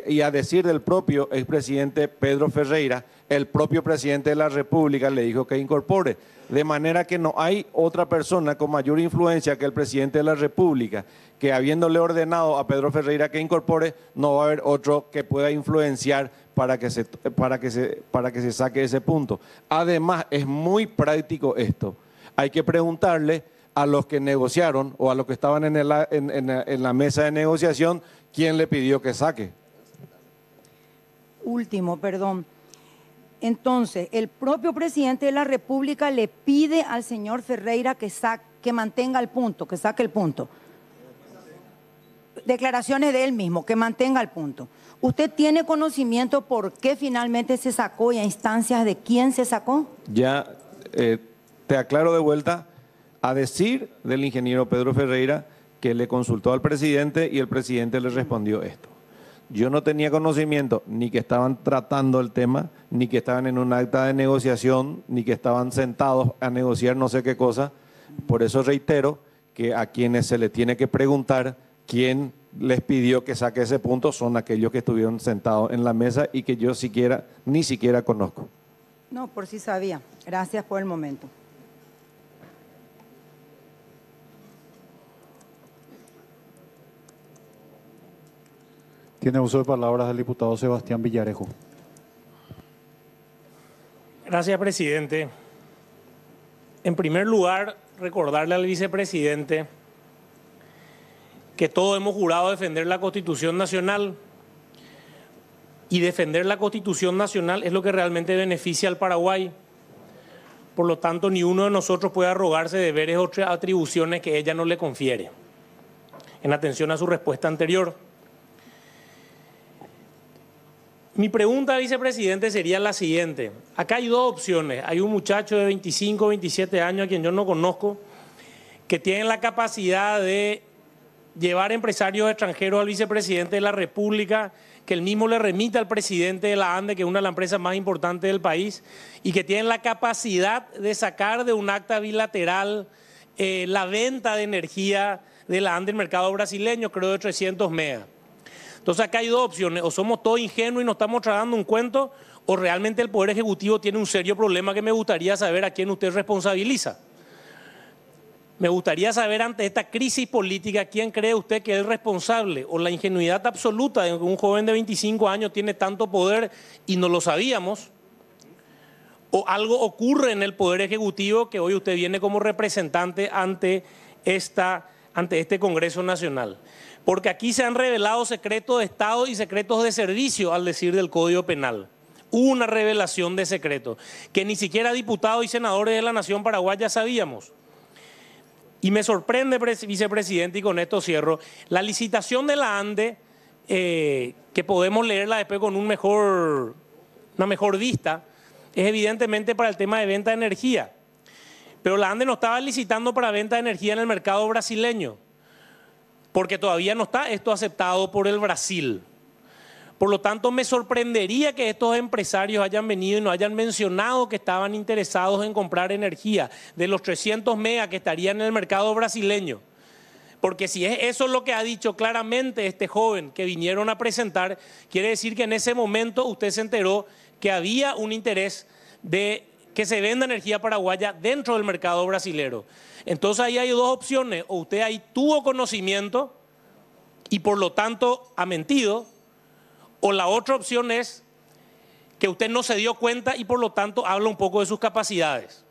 [SPEAKER 4] Y a decir del propio expresidente Pedro Ferreira, el propio presidente de la República le dijo que incorpore. De manera que no hay otra persona con mayor influencia que el presidente de la República, que habiéndole ordenado a Pedro Ferreira que incorpore, no va a haber otro que pueda influenciar para que se saque ese punto. Además, es muy práctico esto. Hay que preguntarle a los que negociaron o a los que estaban en la mesa de negociación, ¿quién le pidió que saque?
[SPEAKER 10] Último, perdón. Entonces, el propio presidente de la República le pide al señor Ferreira que mantenga el punto, que saque el punto. Declaraciones de él mismo, que mantenga el punto. ¿Usted tiene conocimiento por qué finalmente se sacó y a instancias de quién se sacó?
[SPEAKER 4] Ya te aclaro de vuelta, a decir del ingeniero Pedro Ferreira, que le consultó al presidente y el presidente le respondió esto. Yo no tenía conocimiento ni que estaban tratando el tema, ni que estaban en un acta de negociación, ni que estaban sentados a negociar no sé qué cosa. Por eso reitero que a quienes se le tiene que preguntar quién les pidió que saque ese punto son aquellos que estuvieron sentados en la mesa y que yo ni siquiera conozco.
[SPEAKER 10] No, por si sabía. Gracias por el momento.
[SPEAKER 12] Tiene uso de palabras el diputado Sebastián Villarejo.
[SPEAKER 20] Gracias, presidente. En primer lugar, recordarle al vicepresidente que todos hemos jurado defender la Constitución Nacional, y defender la Constitución Nacional es lo que realmente beneficia al Paraguay. Por lo tanto, ni uno de nosotros puede arrogarse deberes o atribuciones que ella no le confiere. En atención a su respuesta anterior. Mi pregunta, vicepresidente, sería la siguiente. Acá hay dos opciones. Hay un muchacho de 25, 27 años a quien yo no conozco, que tiene la capacidad de llevar empresarios extranjeros al vicepresidente de la República, que él mismo le remita al presidente de la ANDE, que es una de las empresas más importantes del país, y que tienen la capacidad de sacar de un acta bilateral la venta de energía de la ANDE en el mercado brasileño, creo de 300 megas. Entonces acá hay dos opciones: o somos todos ingenuos y nos estamos tragando un cuento, o realmente el Poder Ejecutivo tiene un serio problema que me gustaría saber a quién usted responsabiliza. Me gustaría saber, ante esta crisis política, quién cree usted que es el responsable, o la ingenuidad absoluta de que un joven de 25 años tiene tanto poder y no lo sabíamos, o algo ocurre en el Poder Ejecutivo que hoy usted viene como representante ante este Congreso Nacional. Porque aquí se han revelado secretos de Estado y secretos de servicio, al decir del Código Penal. Hubo una revelación de secretos que ni siquiera diputados y senadores de la Nación paraguaya sabíamos. Y me sorprende, vicepresidente, y con esto cierro, la licitación de la ANDE, que podemos leerla después con una mejor vista, es evidentemente para el tema de venta de energía. Pero la ANDE no estaba licitando para venta de energía en el mercado brasileño, porque todavía no está esto aceptado por el Brasil. Por lo tanto, me sorprendería que estos empresarios hayan venido y no hayan mencionado que estaban interesados en comprar energía de los 300 megas que estarían en el mercado brasileño. Porque si es eso lo que ha dicho claramente este joven que vinieron a presentar, quiere decir que en ese momento usted se enteró que había un interés de que se venda energía paraguaya dentro del mercado brasilero. Entonces ahí hay dos opciones: o usted ahí tuvo conocimiento y por lo tanto ha mentido, o la otra opción es que usted no se dio cuenta y por lo tanto habla un poco de sus capacidades.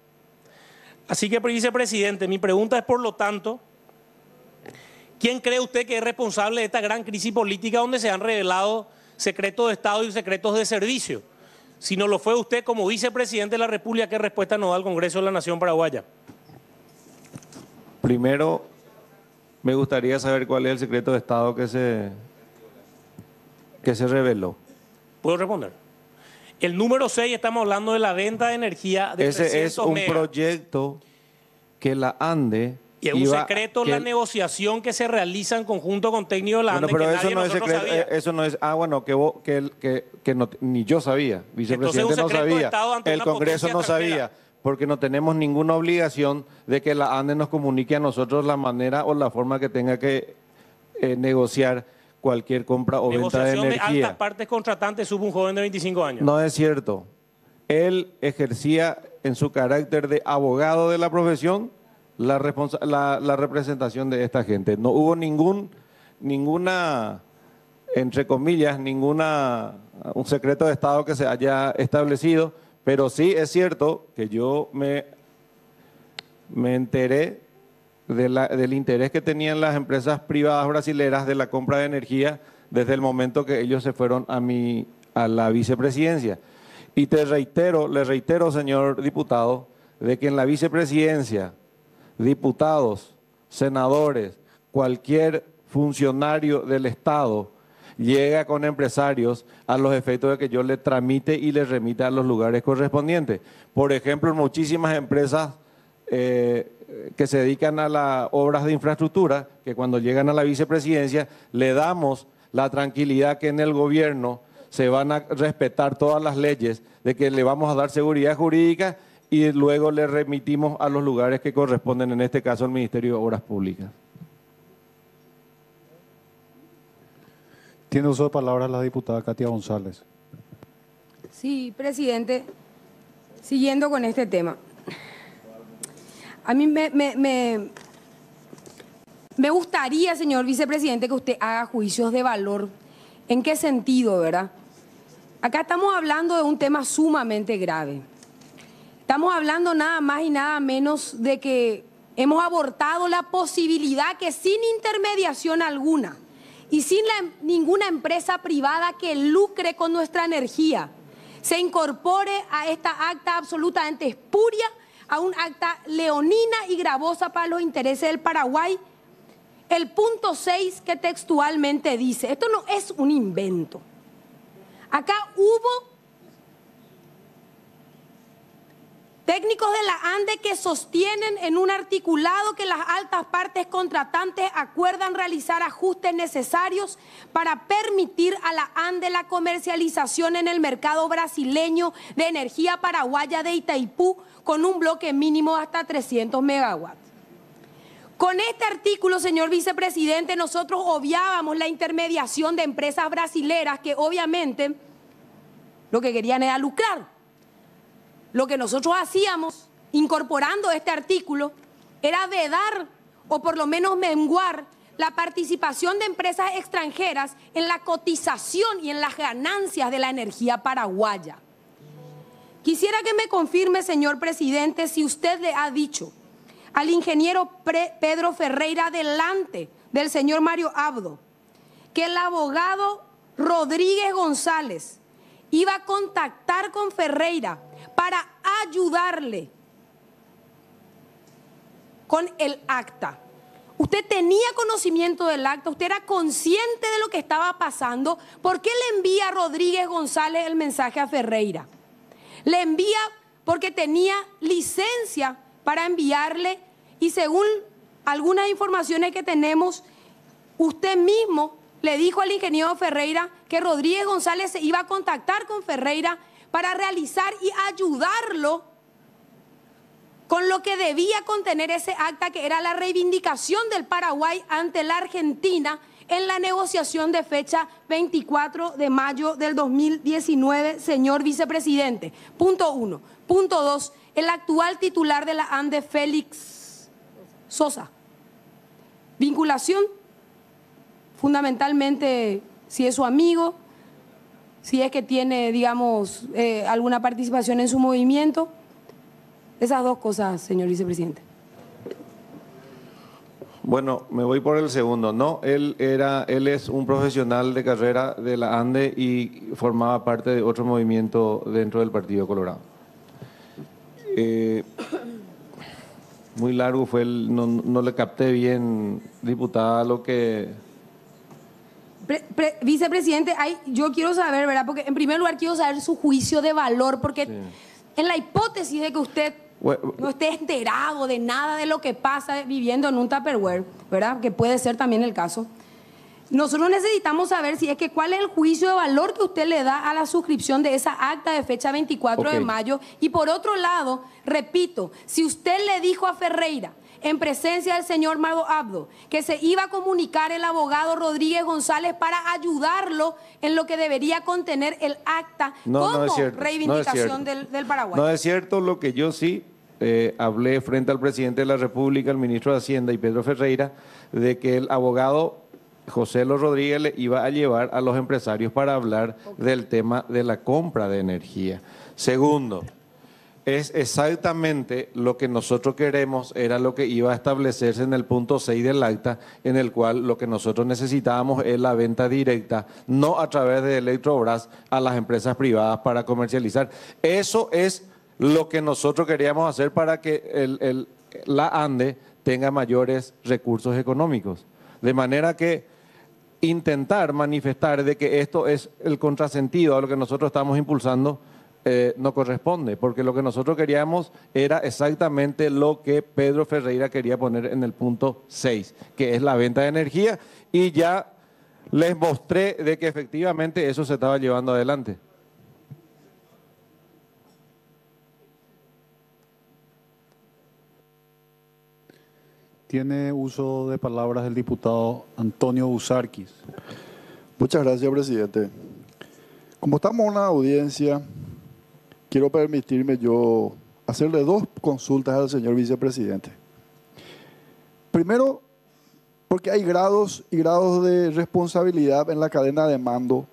[SPEAKER 20] Así que, vicepresidente, mi pregunta es, por lo tanto, ¿quién cree usted que es responsable de esta gran crisis política donde se han revelado secretos de Estado y secretos de servicio? Si no lo fue usted como vicepresidente de la República, ¿qué respuesta nos da al Congreso de la Nación paraguaya?
[SPEAKER 4] Primero, me gustaría saber cuál es el secreto de Estado que se reveló.
[SPEAKER 20] ¿Puedo responder? El número 6, estamos hablando de la venta de energía de 300
[SPEAKER 4] Ese es un
[SPEAKER 20] megas.
[SPEAKER 4] proyecto que la ANDE...
[SPEAKER 20] Y es un secreto la negociación que se realiza en conjunto con técnicos de la ANDE,
[SPEAKER 4] pero
[SPEAKER 20] que
[SPEAKER 4] eso
[SPEAKER 20] nadie
[SPEAKER 4] no es
[SPEAKER 20] nosotros
[SPEAKER 4] secreto,
[SPEAKER 20] sabía.
[SPEAKER 4] eso no es... que no, ni yo sabía, vicepresidente
[SPEAKER 20] Entonces, un
[SPEAKER 4] no
[SPEAKER 20] secreto de
[SPEAKER 4] sabía,
[SPEAKER 20] Estado ante
[SPEAKER 4] el
[SPEAKER 20] una
[SPEAKER 4] Congreso
[SPEAKER 20] potencia
[SPEAKER 4] no sabía,
[SPEAKER 20] extranjera.
[SPEAKER 4] porque no tenemos ninguna obligación de que la ANDE nos comunique a nosotros la manera o la forma que tenga que negociar cualquier compra o venta de
[SPEAKER 20] Negociación
[SPEAKER 4] energía.
[SPEAKER 20] de altas partes contratantes, supo un joven de 25 años.
[SPEAKER 4] No es cierto. Él ejercía en su carácter de abogado de la profesión la representación de esta gente. No hubo ninguna, entre comillas, un secreto de Estado que se haya establecido, pero sí es cierto que yo me enteré del interés que tenían las empresas privadas brasileras de la compra de energía desde el momento que ellos se fueron a la vicepresidencia. Y le reitero, señor diputado, de que en la vicepresidencia, diputados, senadores, cualquier funcionario del Estado llega con empresarios a los efectos de que yo le tramite y le remita a los lugares correspondientes. Por ejemplo, muchísimas empresas que se dedican a las obras de infraestructura, que cuando llegan a la vicepresidencia le damos la tranquilidad que en el gobierno se van a respetar todas las leyes, de que le vamos a dar seguridad jurídica y luego le remitimos a los lugares que corresponden, en este caso al Ministerio de Obras Públicas.
[SPEAKER 12] Tiene uso de palabra la diputada Katia González.
[SPEAKER 13] Sí, presidente, siguiendo con este tema. A mí me gustaría, señor vicepresidente, que usted haga juicios de valor. ¿En qué sentido, verdad? Acá estamos hablando de un tema sumamente grave. Estamos hablando nada más y nada menos de que hemos abortado la posibilidad que sin intermediación alguna y sin ninguna empresa privada que lucre con nuestra energía se incorpore a esta acta absolutamente espuria, a un acta leonina y gravosa para los intereses del Paraguay. El punto 6 que textualmente dice, esto no es un invento. Acá hubo técnicos de la ANDE que sostienen en un articulado que las altas partes contratantes acuerdan realizar ajustes necesarios para permitir a la ANDE la comercialización en el mercado brasileño de energía paraguaya de Itaipú con un bloque mínimo hasta 300 megawatts. Con este artículo, señor vicepresidente, nosotros obviábamos la intermediación de empresas brasileras que obviamente lo que querían era lucrar. Lo que nosotros hacíamos, incorporando este artículo, era vedar o por lo menos menguar la participación de empresas extranjeras en la cotización y en las ganancias de la energía paraguaya. Quisiera que me confirme, señor presidente, si usted le ha dicho al ingeniero Pedro Ferreira delante del señor Mario Abdo que el abogado Rodríguez González iba a contactar con Ferreira para ayudarle con el acta. Usted tenía conocimiento del acta, usted era consciente de lo que estaba pasando. ¿Por qué le envía a Rodríguez González el mensaje a Ferreira? Le envía porque tenía licencia para enviarle y según algunas informaciones que tenemos, usted mismo le dijo al ingeniero Ferreira que Rodríguez González se iba a contactar con Ferreira para realizar y ayudarlo con lo que debía contener ese acta, que era la reivindicación del Paraguay ante la Argentina en la negociación de fecha 24 de mayo del 2019, señor vicepresidente. Punto 1. Punto 2. El actual titular de la ANDE, Félix Sosa. Vinculación, fundamentalmente, si es su amigo, si es que tiene, digamos, alguna participación en su movimiento. Esas dos cosas, señor vicepresidente.
[SPEAKER 4] Bueno, me voy por el segundo. No, él es un profesional de carrera de la ANDE y formaba parte de otro movimiento dentro del Partido Colorado. Muy largo fue no le capté bien, diputada, lo que...
[SPEAKER 13] Vicepresidente, yo quiero saber, ¿verdad? Porque en primer lugar quiero saber su juicio de valor, porque sí, en la hipótesis de que usted no esté enterado de nada de lo que pasa viviendo en un Tupperware, ¿verdad? Que puede ser también el caso. Nosotros necesitamos saber si es que cuál es el juicio de valor que usted le da a la suscripción de esa acta de fecha 24 de mayo. Y por otro lado, repito, si usted le dijo a Ferreira, en presencia del señor Mario Abdo, que se iba a comunicar el abogado Rodríguez González para ayudarlo en lo que debería contener el acta como reivindicación del Paraguay.
[SPEAKER 4] No es cierto. Lo que yo sí hablé frente al presidente de la República, el ministro de Hacienda y Pedro Ferreira, de que el abogado José Los Rodríguez le iba a llevar a los empresarios para hablar del tema de la compra de energía. Segundo, es exactamente lo que nosotros queremos, era lo que iba a establecerse en el punto 6 del acta, en el cual lo que nosotros necesitábamos es la venta directa, no a través de Electrobras a las empresas privadas para comercializar. Eso es lo que nosotros queríamos hacer para que la ANDE tenga mayores recursos económicos. De manera que intentar manifestar de que esto es el contrasentido a lo que nosotros estamos impulsando no corresponde, porque lo que nosotros queríamos era exactamente lo que Pedro Ferreira quería poner en el punto 6, que es la venta de energía, y ya les mostré de que efectivamente eso se estaba llevando adelante.
[SPEAKER 12] Tiene uso de palabras el diputado Antonio Busarquis.
[SPEAKER 17] Muchas gracias, presidente. Como estamos en una audiencia, quiero permitirme yo hacerle dos consultas al señor vicepresidente. Primero, porque hay grados y grados de responsabilidad en la cadena de mando,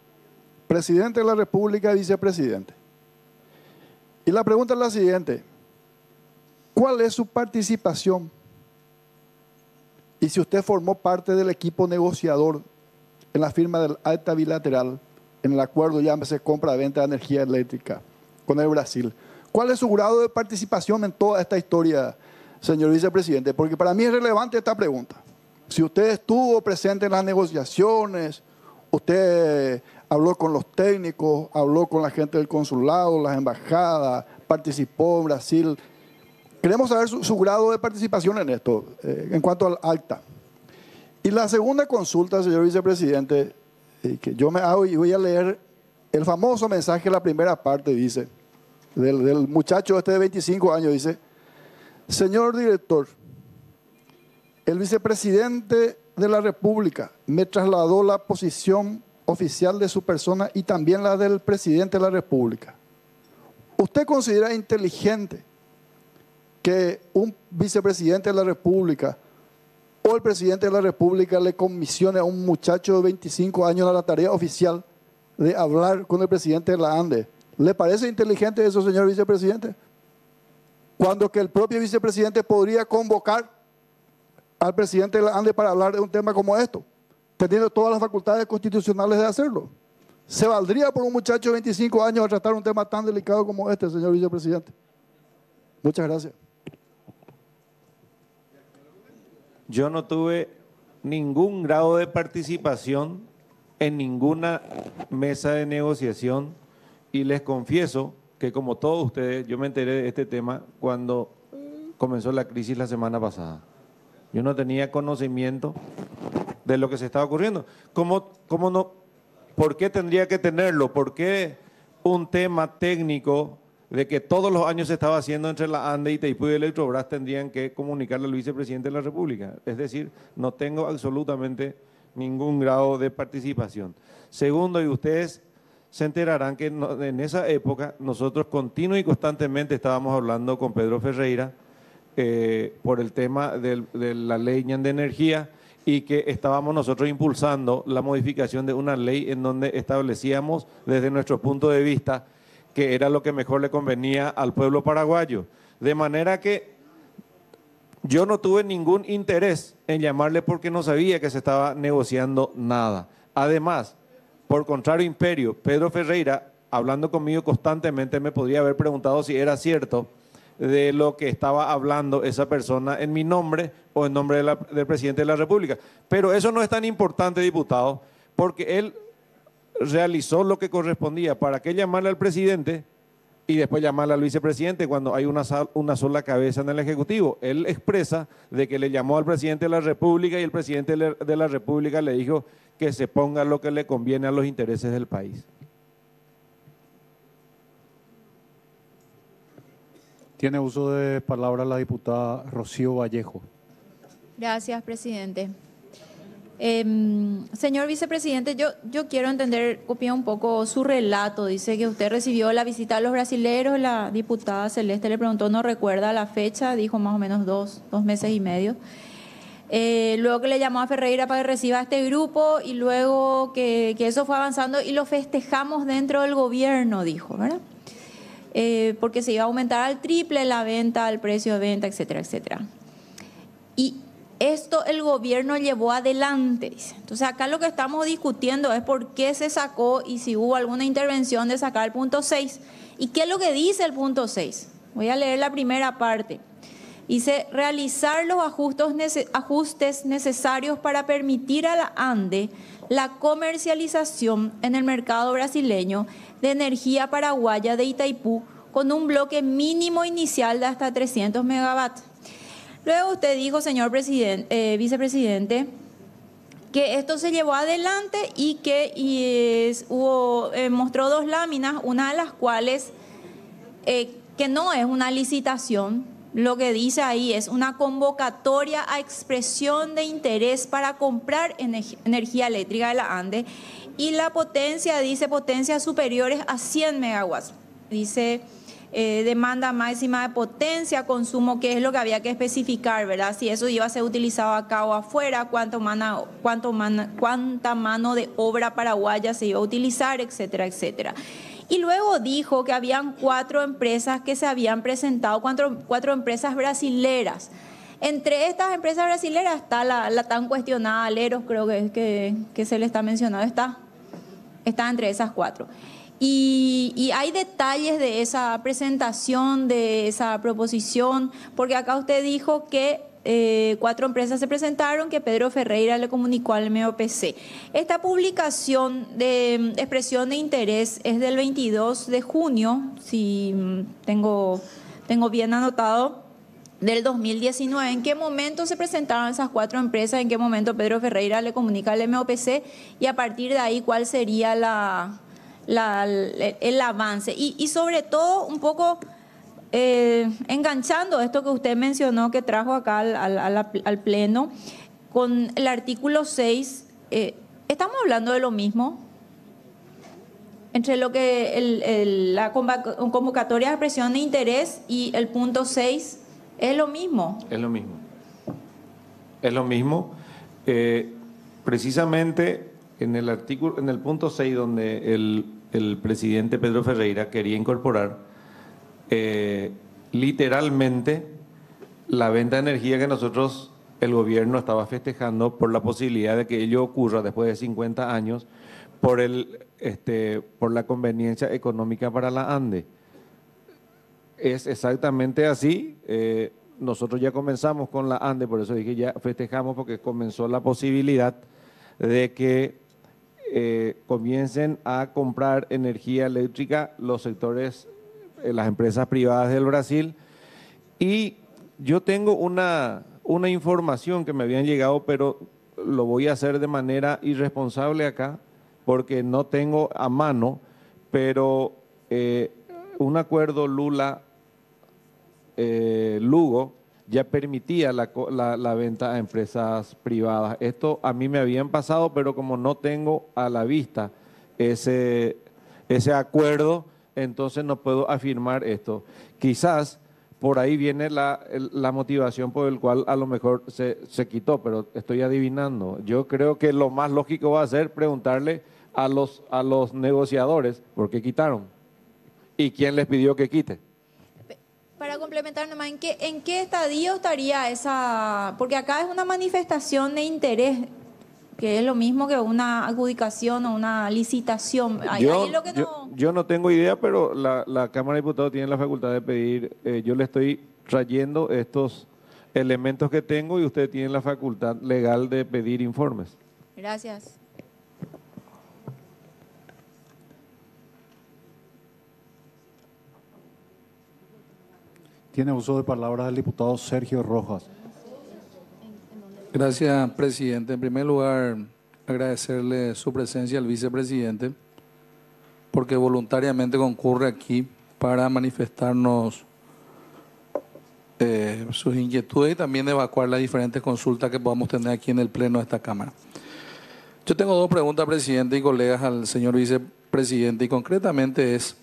[SPEAKER 17] presidente de la República y vicepresidente. Y la pregunta es la siguiente: ¿cuál es su participación? Y si usted formó parte del equipo negociador en la firma del acta bilateral, en el acuerdo, llámese compra-venta de energía eléctrica con el Brasil, ¿cuál es su grado de participación en toda esta historia, señor vicepresidente? Porque para mí es relevante esta pregunta. Si usted estuvo presente en las negociaciones, usted habló con los técnicos, habló con la gente del consulado, las embajadas, participó en Brasil. Queremos saber su grado de participación en esto, en cuanto al acta. Y la segunda consulta, señor vicepresidente, que yo me hago y voy a leer el famoso mensaje, la primera parte, dice, del muchacho este de 25 años, dice: señor director, el vicepresidente de la República me trasladó la posición oficial de su persona y también la del presidente de la República. ¿Usted considera inteligente que un vicepresidente de la República o el presidente de la República le comisione a un muchacho de 25 años la tarea oficial de hablar con el presidente de la ANDE? ¿Le parece inteligente eso, señor vicepresidente? Cuando que el propio vicepresidente podría convocar al presidente de la ANDE para hablar de un tema como esto, teniendo todas las facultades constitucionales de hacerlo. ¿Se valdría por un muchacho de 25 años a tratar un tema tan delicado como este, señor vicepresidente? Muchas gracias.
[SPEAKER 4] Yo no tuve ningún grado de participación en ninguna mesa de negociación y les confieso que, como todos ustedes, yo me enteré de este tema cuando comenzó la crisis la semana pasada. Yo no tenía conocimiento de lo que se estaba ocurriendo. ¿Cómo no? ¿Por qué tendría que tenerlo? ¿Por qué un tema técnico de que todos los años se estaba haciendo entre la ANDE, Itaipú y Electrobras tendrían que comunicarle al vicepresidente de la República? Es decir, no tengo absolutamente ningún grado de participación. Segundo, y ustedes se enterarán que en esa época nosotros continuo y constantemente estábamos hablando con Pedro Ferreira por el tema de la ley de energía, y que estábamos nosotros impulsando la modificación de una ley en donde establecíamos desde nuestro punto de vista que era lo que mejor le convenía al pueblo paraguayo. De manera que yo no tuve ningún interés en llamarle porque no sabía que se estaba negociando nada. Además, por contrario imperio, Pedro Ferreira, hablando conmigo constantemente, me podría haber preguntado si era cierto de lo que estaba hablando esa persona en mi nombre o en nombre del presidente de la República. Pero eso no es tan importante, diputado, porque él realizó lo que correspondía. ¿Para qué llamarle al presidente y después llamarle al vicepresidente cuando hay una sola cabeza en el Ejecutivo? Él expresa de que le llamó al presidente de la República y el presidente de la República le dijo que se ponga lo que le conviene a los intereses del país.
[SPEAKER 12] Tiene uso de palabra la diputada Rocío Vallejo.
[SPEAKER 18] Gracias, presidente. Señor vicepresidente, yo quiero entender, copia un poco su relato. Dice que usted recibió la visita de los brasileros, la diputada Celeste le preguntó, no recuerda la fecha, dijo más o menos dos meses y medio. Luego que le llamó a Ferreira para que reciba a este grupo y luego que eso fue avanzando y lo festejamos dentro del gobierno, dijo, ¿verdad? Porque se iba a aumentar al triple la venta, el precio de venta, etcétera, etcétera. Y esto el gobierno llevó adelante, dice. Entonces acá lo que estamos discutiendo es por qué se sacó y si hubo alguna intervención de sacar el punto 6. ¿Y qué es lo que dice el punto 6? Voy a leer la primera parte. Dice, realizar los ajustes necesarios para permitir a la ANDE la comercialización en el mercado brasileño de energía paraguaya de Itaipú con un bloque mínimo inicial de hasta 300 megawatts. Luego usted dijo, señor vicepresidente, que esto se llevó adelante y que mostró dos láminas, una de las cuales que no es una licitación, lo que dice ahí es una convocatoria a expresión de interés para comprar energía eléctrica de la ANDE, y la potencia, dice potencias superiores a 100 megawatts. Dice demanda máxima de potencia, consumo, que es lo que había que especificar, ¿verdad? Si eso iba a ser utilizado acá o afuera, cuánta mano de obra paraguaya se iba a utilizar, etcétera, etcétera. Y luego dijo que habían 4 empresas que se habían presentado, 4 empresas brasileras. Entre estas empresas brasileras está la tan cuestionada Aleros, creo que se le está mencionando, está entre esas 4. Y hay detalles de esa presentación, de esa proposición, porque acá usted dijo que 4 empresas se presentaron, que Pedro Ferreira le comunicó al MEOPC. Esta publicación de expresión de interés es del 22 de junio, si tengo bien anotado, del 2019. ¿En qué momento se presentaron esas 4 empresas? ¿En qué momento Pedro Ferreira le comunica al MEOPC? Y a partir de ahí, ¿cuál sería el avance? Y sobre todo, un poco enganchando esto que usted mencionó, que trajo acá al Pleno, con el artículo 6, ¿estamos hablando de lo mismo? Entre lo que la convocatoria de expresión de interés y el punto 6, ¿es lo mismo?
[SPEAKER 4] Es lo mismo. Es lo mismo. Precisamente en el punto 6, donde el presidente Pedro Ferreira quería incorporar literalmente la venta de energía que nosotros, el gobierno, estaba festejando por la posibilidad de que ello ocurra después de 50 años por la conveniencia económica para la ANDE. Es exactamente así. Nosotros ya comenzamos con la ANDE, por eso dije ya festejamos, porque comenzó la posibilidad de que comiencen a comprar energía eléctrica los sectores, las empresas privadas del Brasil. Y yo tengo una información que me habían llegado, pero lo voy a hacer de manera irresponsable acá, porque no tengo a mano, pero un acuerdo Lula-Lugo ya permitía la venta a empresas privadas. Esto a mí me habían pasado, pero como no tengo a la vista ese acuerdo, entonces no puedo afirmar esto. Quizás por ahí viene la motivación por el cual a lo mejor se quitó, pero estoy adivinando. Yo creo que lo más lógico va a ser preguntarle a los negociadores por qué quitaron y quién les pidió que quite.
[SPEAKER 18] Para complementar nomás, ¿en qué estadio estaría esa? Porque acá es una manifestación de interés, que es lo mismo que una adjudicación o una licitación.
[SPEAKER 4] Yo no tengo idea, pero la Cámara de Diputados tiene la facultad de pedir. Yo le estoy trayendo estos elementos que tengo y usted tiene la facultad legal de pedir informes.
[SPEAKER 18] Gracias.
[SPEAKER 12] Tiene uso de palabra el diputado Sergio Rojas.
[SPEAKER 8] Gracias, presidente. En primer lugar, agradecerle su presencia al vicepresidente, porque voluntariamente concurre aquí para manifestarnos sus inquietudes y también evacuar las diferentes consultas que podamos tener aquí en el Pleno de esta Cámara. Yo tengo 2 preguntas, presidente y colegas, al señor vicepresidente, y concretamente es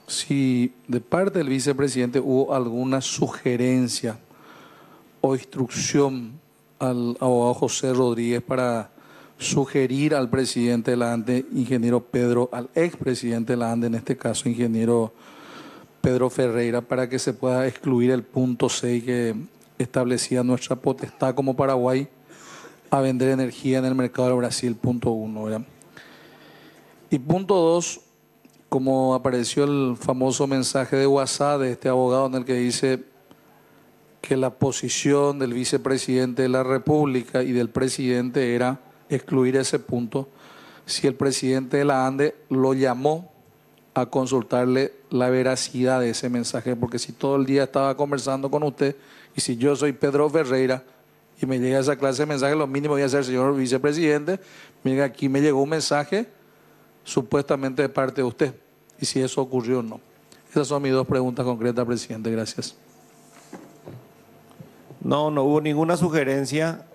[SPEAKER 8] si de parte del vicepresidente hubo alguna sugerencia o instrucción al abogado José Rodríguez para sugerir al presidente de la ANDE, al expresidente de la ANDE, en este caso, ingeniero Pedro Ferreira, para que se pueda excluir el punto 6 que establecía nuestra potestad como Paraguay a vender energía en el mercado del Brasil, punto 1, ¿verdad? Y punto 2, como apareció el famoso mensaje de WhatsApp de este abogado en el que dice que la posición del vicepresidente de la República y del presidente era excluir ese punto, si el presidente de la ANDE lo llamó a consultarle la veracidad de ese mensaje, porque si todo el día estaba conversando con usted y si yo soy Pedro Ferreira y me llega esa clase de mensaje, lo mínimo voy a hacer, señor vicepresidente, mira, aquí me llegó un mensaje supuestamente de parte de usted, y si eso ocurrió o no. Esas son mis 2 preguntas concretas, presidente. Gracias.
[SPEAKER 4] No, no hubo ninguna sugerencia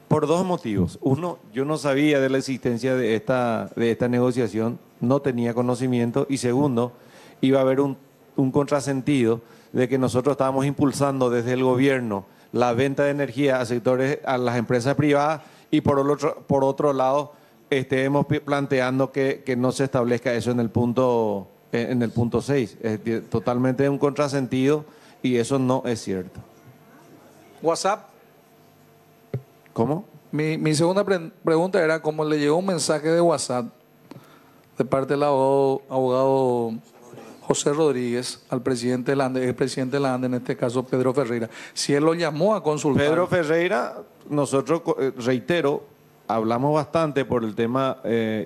[SPEAKER 4] por dos motivos. Uno, yo no sabía de la existencia de esta negociación, no tenía conocimiento. Y segundo, iba a haber un contrasentido de que nosotros estábamos impulsando desde el gobierno la venta de energía a sectores, a las empresas privadas, y por otro lado estemos planteando que no se establezca eso en el punto 6. Es totalmente un contrasentido y eso no es cierto.
[SPEAKER 8] WhatsApp.
[SPEAKER 4] ¿Cómo?
[SPEAKER 8] Mi segunda pregunta era cómo le llegó un mensaje de WhatsApp de parte del abogado José Rodríguez al presidente de la ANDE, el presidente de la ANDE, en este caso Pedro Ferreira. Si él lo llamó a consultar.
[SPEAKER 4] Pedro Ferreira, nosotros, reitero, hablamos bastante por el tema,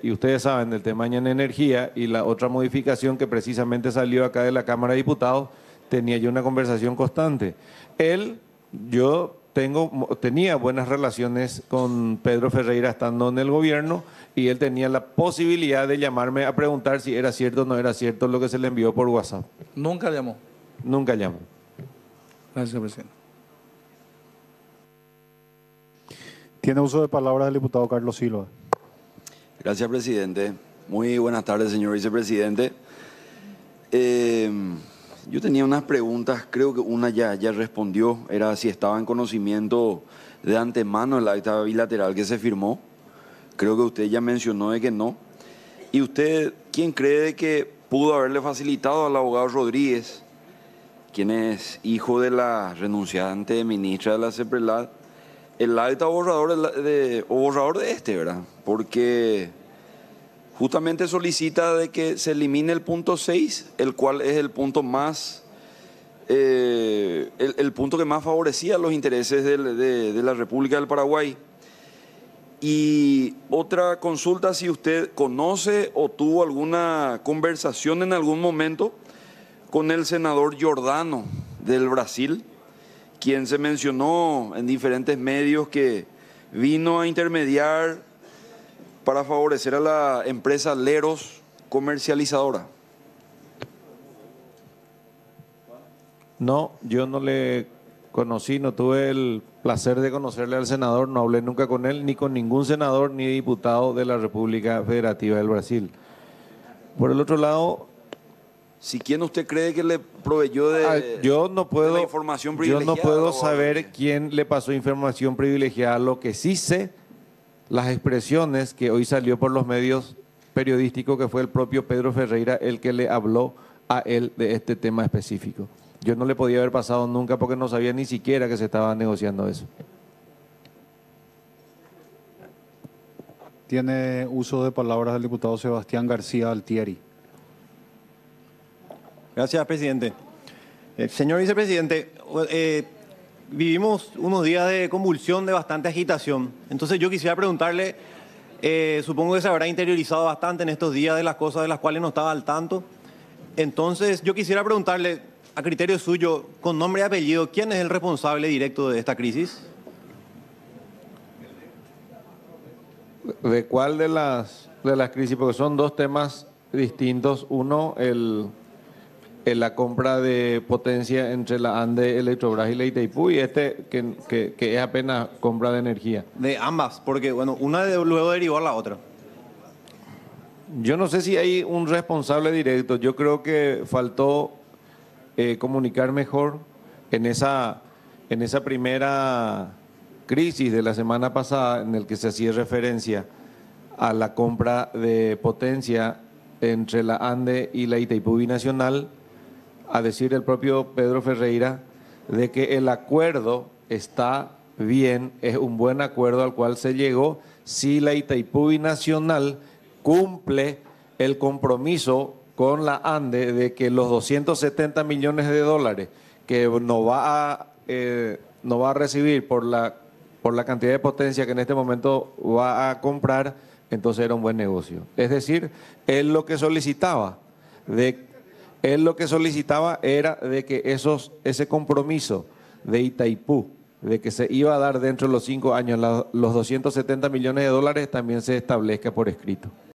[SPEAKER 4] y ustedes saben, del tema de energía, y la otra modificación que precisamente salió acá de la Cámara de Diputados, tenía yo una conversación constante. Yo tenía buenas relaciones con Pedro Ferreira estando en el gobierno, y él tenía la posibilidad de llamarme a preguntar si era cierto o no era cierto lo que se le envió por WhatsApp.
[SPEAKER 8] ¿Nunca llamó?
[SPEAKER 4] Nunca llamó.
[SPEAKER 8] Gracias, presidente.
[SPEAKER 12] Tiene uso de palabra el diputado Carlos Silva.
[SPEAKER 5] Gracias, presidente. Muy buenas tardes, señor vicepresidente. Yo tenía unas preguntas, creo que una ya respondió, era si estaba en conocimiento de antemano el acta bilateral que se firmó. Creo que usted ya mencionó de que no. ¿Y usted quién cree que pudo haberle facilitado al abogado Rodríguez, quien es hijo de la renunciante ministra de la CEPRELAD, el acta borrador de este, ¿verdad? Porque justamente solicita de que se elimine el punto 6, el cual es el punto más, el punto que más favorecía los intereses de la República del Paraguay. Y otra consulta, si usted conoce o tuvo alguna conversación en algún momento con el senador Giordano del Brasil, quien se mencionó en diferentes medios que vino a intermediar para favorecer a la empresa Leros comercializadora.
[SPEAKER 4] No, yo no le conocí, no tuve el placer de conocerle al senador, no hablé nunca con él, ni con ningún senador ni diputado de la República Federativa del Brasil. Por el otro lado,
[SPEAKER 5] si quién usted cree que le proveyó de la información privilegiada.
[SPEAKER 4] Yo no puedo saber quién le pasó información privilegiada. Lo que sí sé, las expresiones que hoy salió por los medios periodísticos, que fue el propio Pedro Ferreira el que le habló a él de este tema específico. Yo no le podía haber pasado nunca porque no sabía ni siquiera que se estaba negociando eso.
[SPEAKER 12] Tiene uso de palabras el diputado Sebastián García Altieri.
[SPEAKER 19] Gracias, presidente. Señor vicepresidente, vivimos unos días de convulsión, de bastante agitación. Entonces yo quisiera preguntarle, supongo que se habrá interiorizado bastante en estos días de las cosas de las cuales no estaba al tanto. Entonces yo quisiera preguntarle, a criterio suyo, con nombre y apellido, ¿quién es el responsable directo de esta crisis?
[SPEAKER 4] ¿De cuál de las crisis? Porque son dos temas distintos. Uno, la compra de potencia entre la ANDE, Electrobras y la Itaipú, y que es apenas compra de energía.
[SPEAKER 19] De ambas, porque bueno, una luego derivó a la otra.
[SPEAKER 4] Yo no sé si hay un responsable directo. Yo creo que faltó comunicar mejor en esa primera crisis de la semana pasada, en el que se hacía referencia a la compra de potencia entre la ANDE y la Itaipú Binacional, a decir el propio Pedro Ferreira de que el acuerdo está bien, es un buen acuerdo al cual se llegó si la Itaipú Binacional cumple el compromiso con la ANDE de que los 270 millones de dólares que no va a recibir por la cantidad de potencia que en este momento va a comprar, entonces era un buen negocio. Es decir, él lo que solicitaba era de que ese compromiso de Itaipú, de que se iba a dar dentro de los 5 años los 270 millones de dólares, también se establezca por escrito.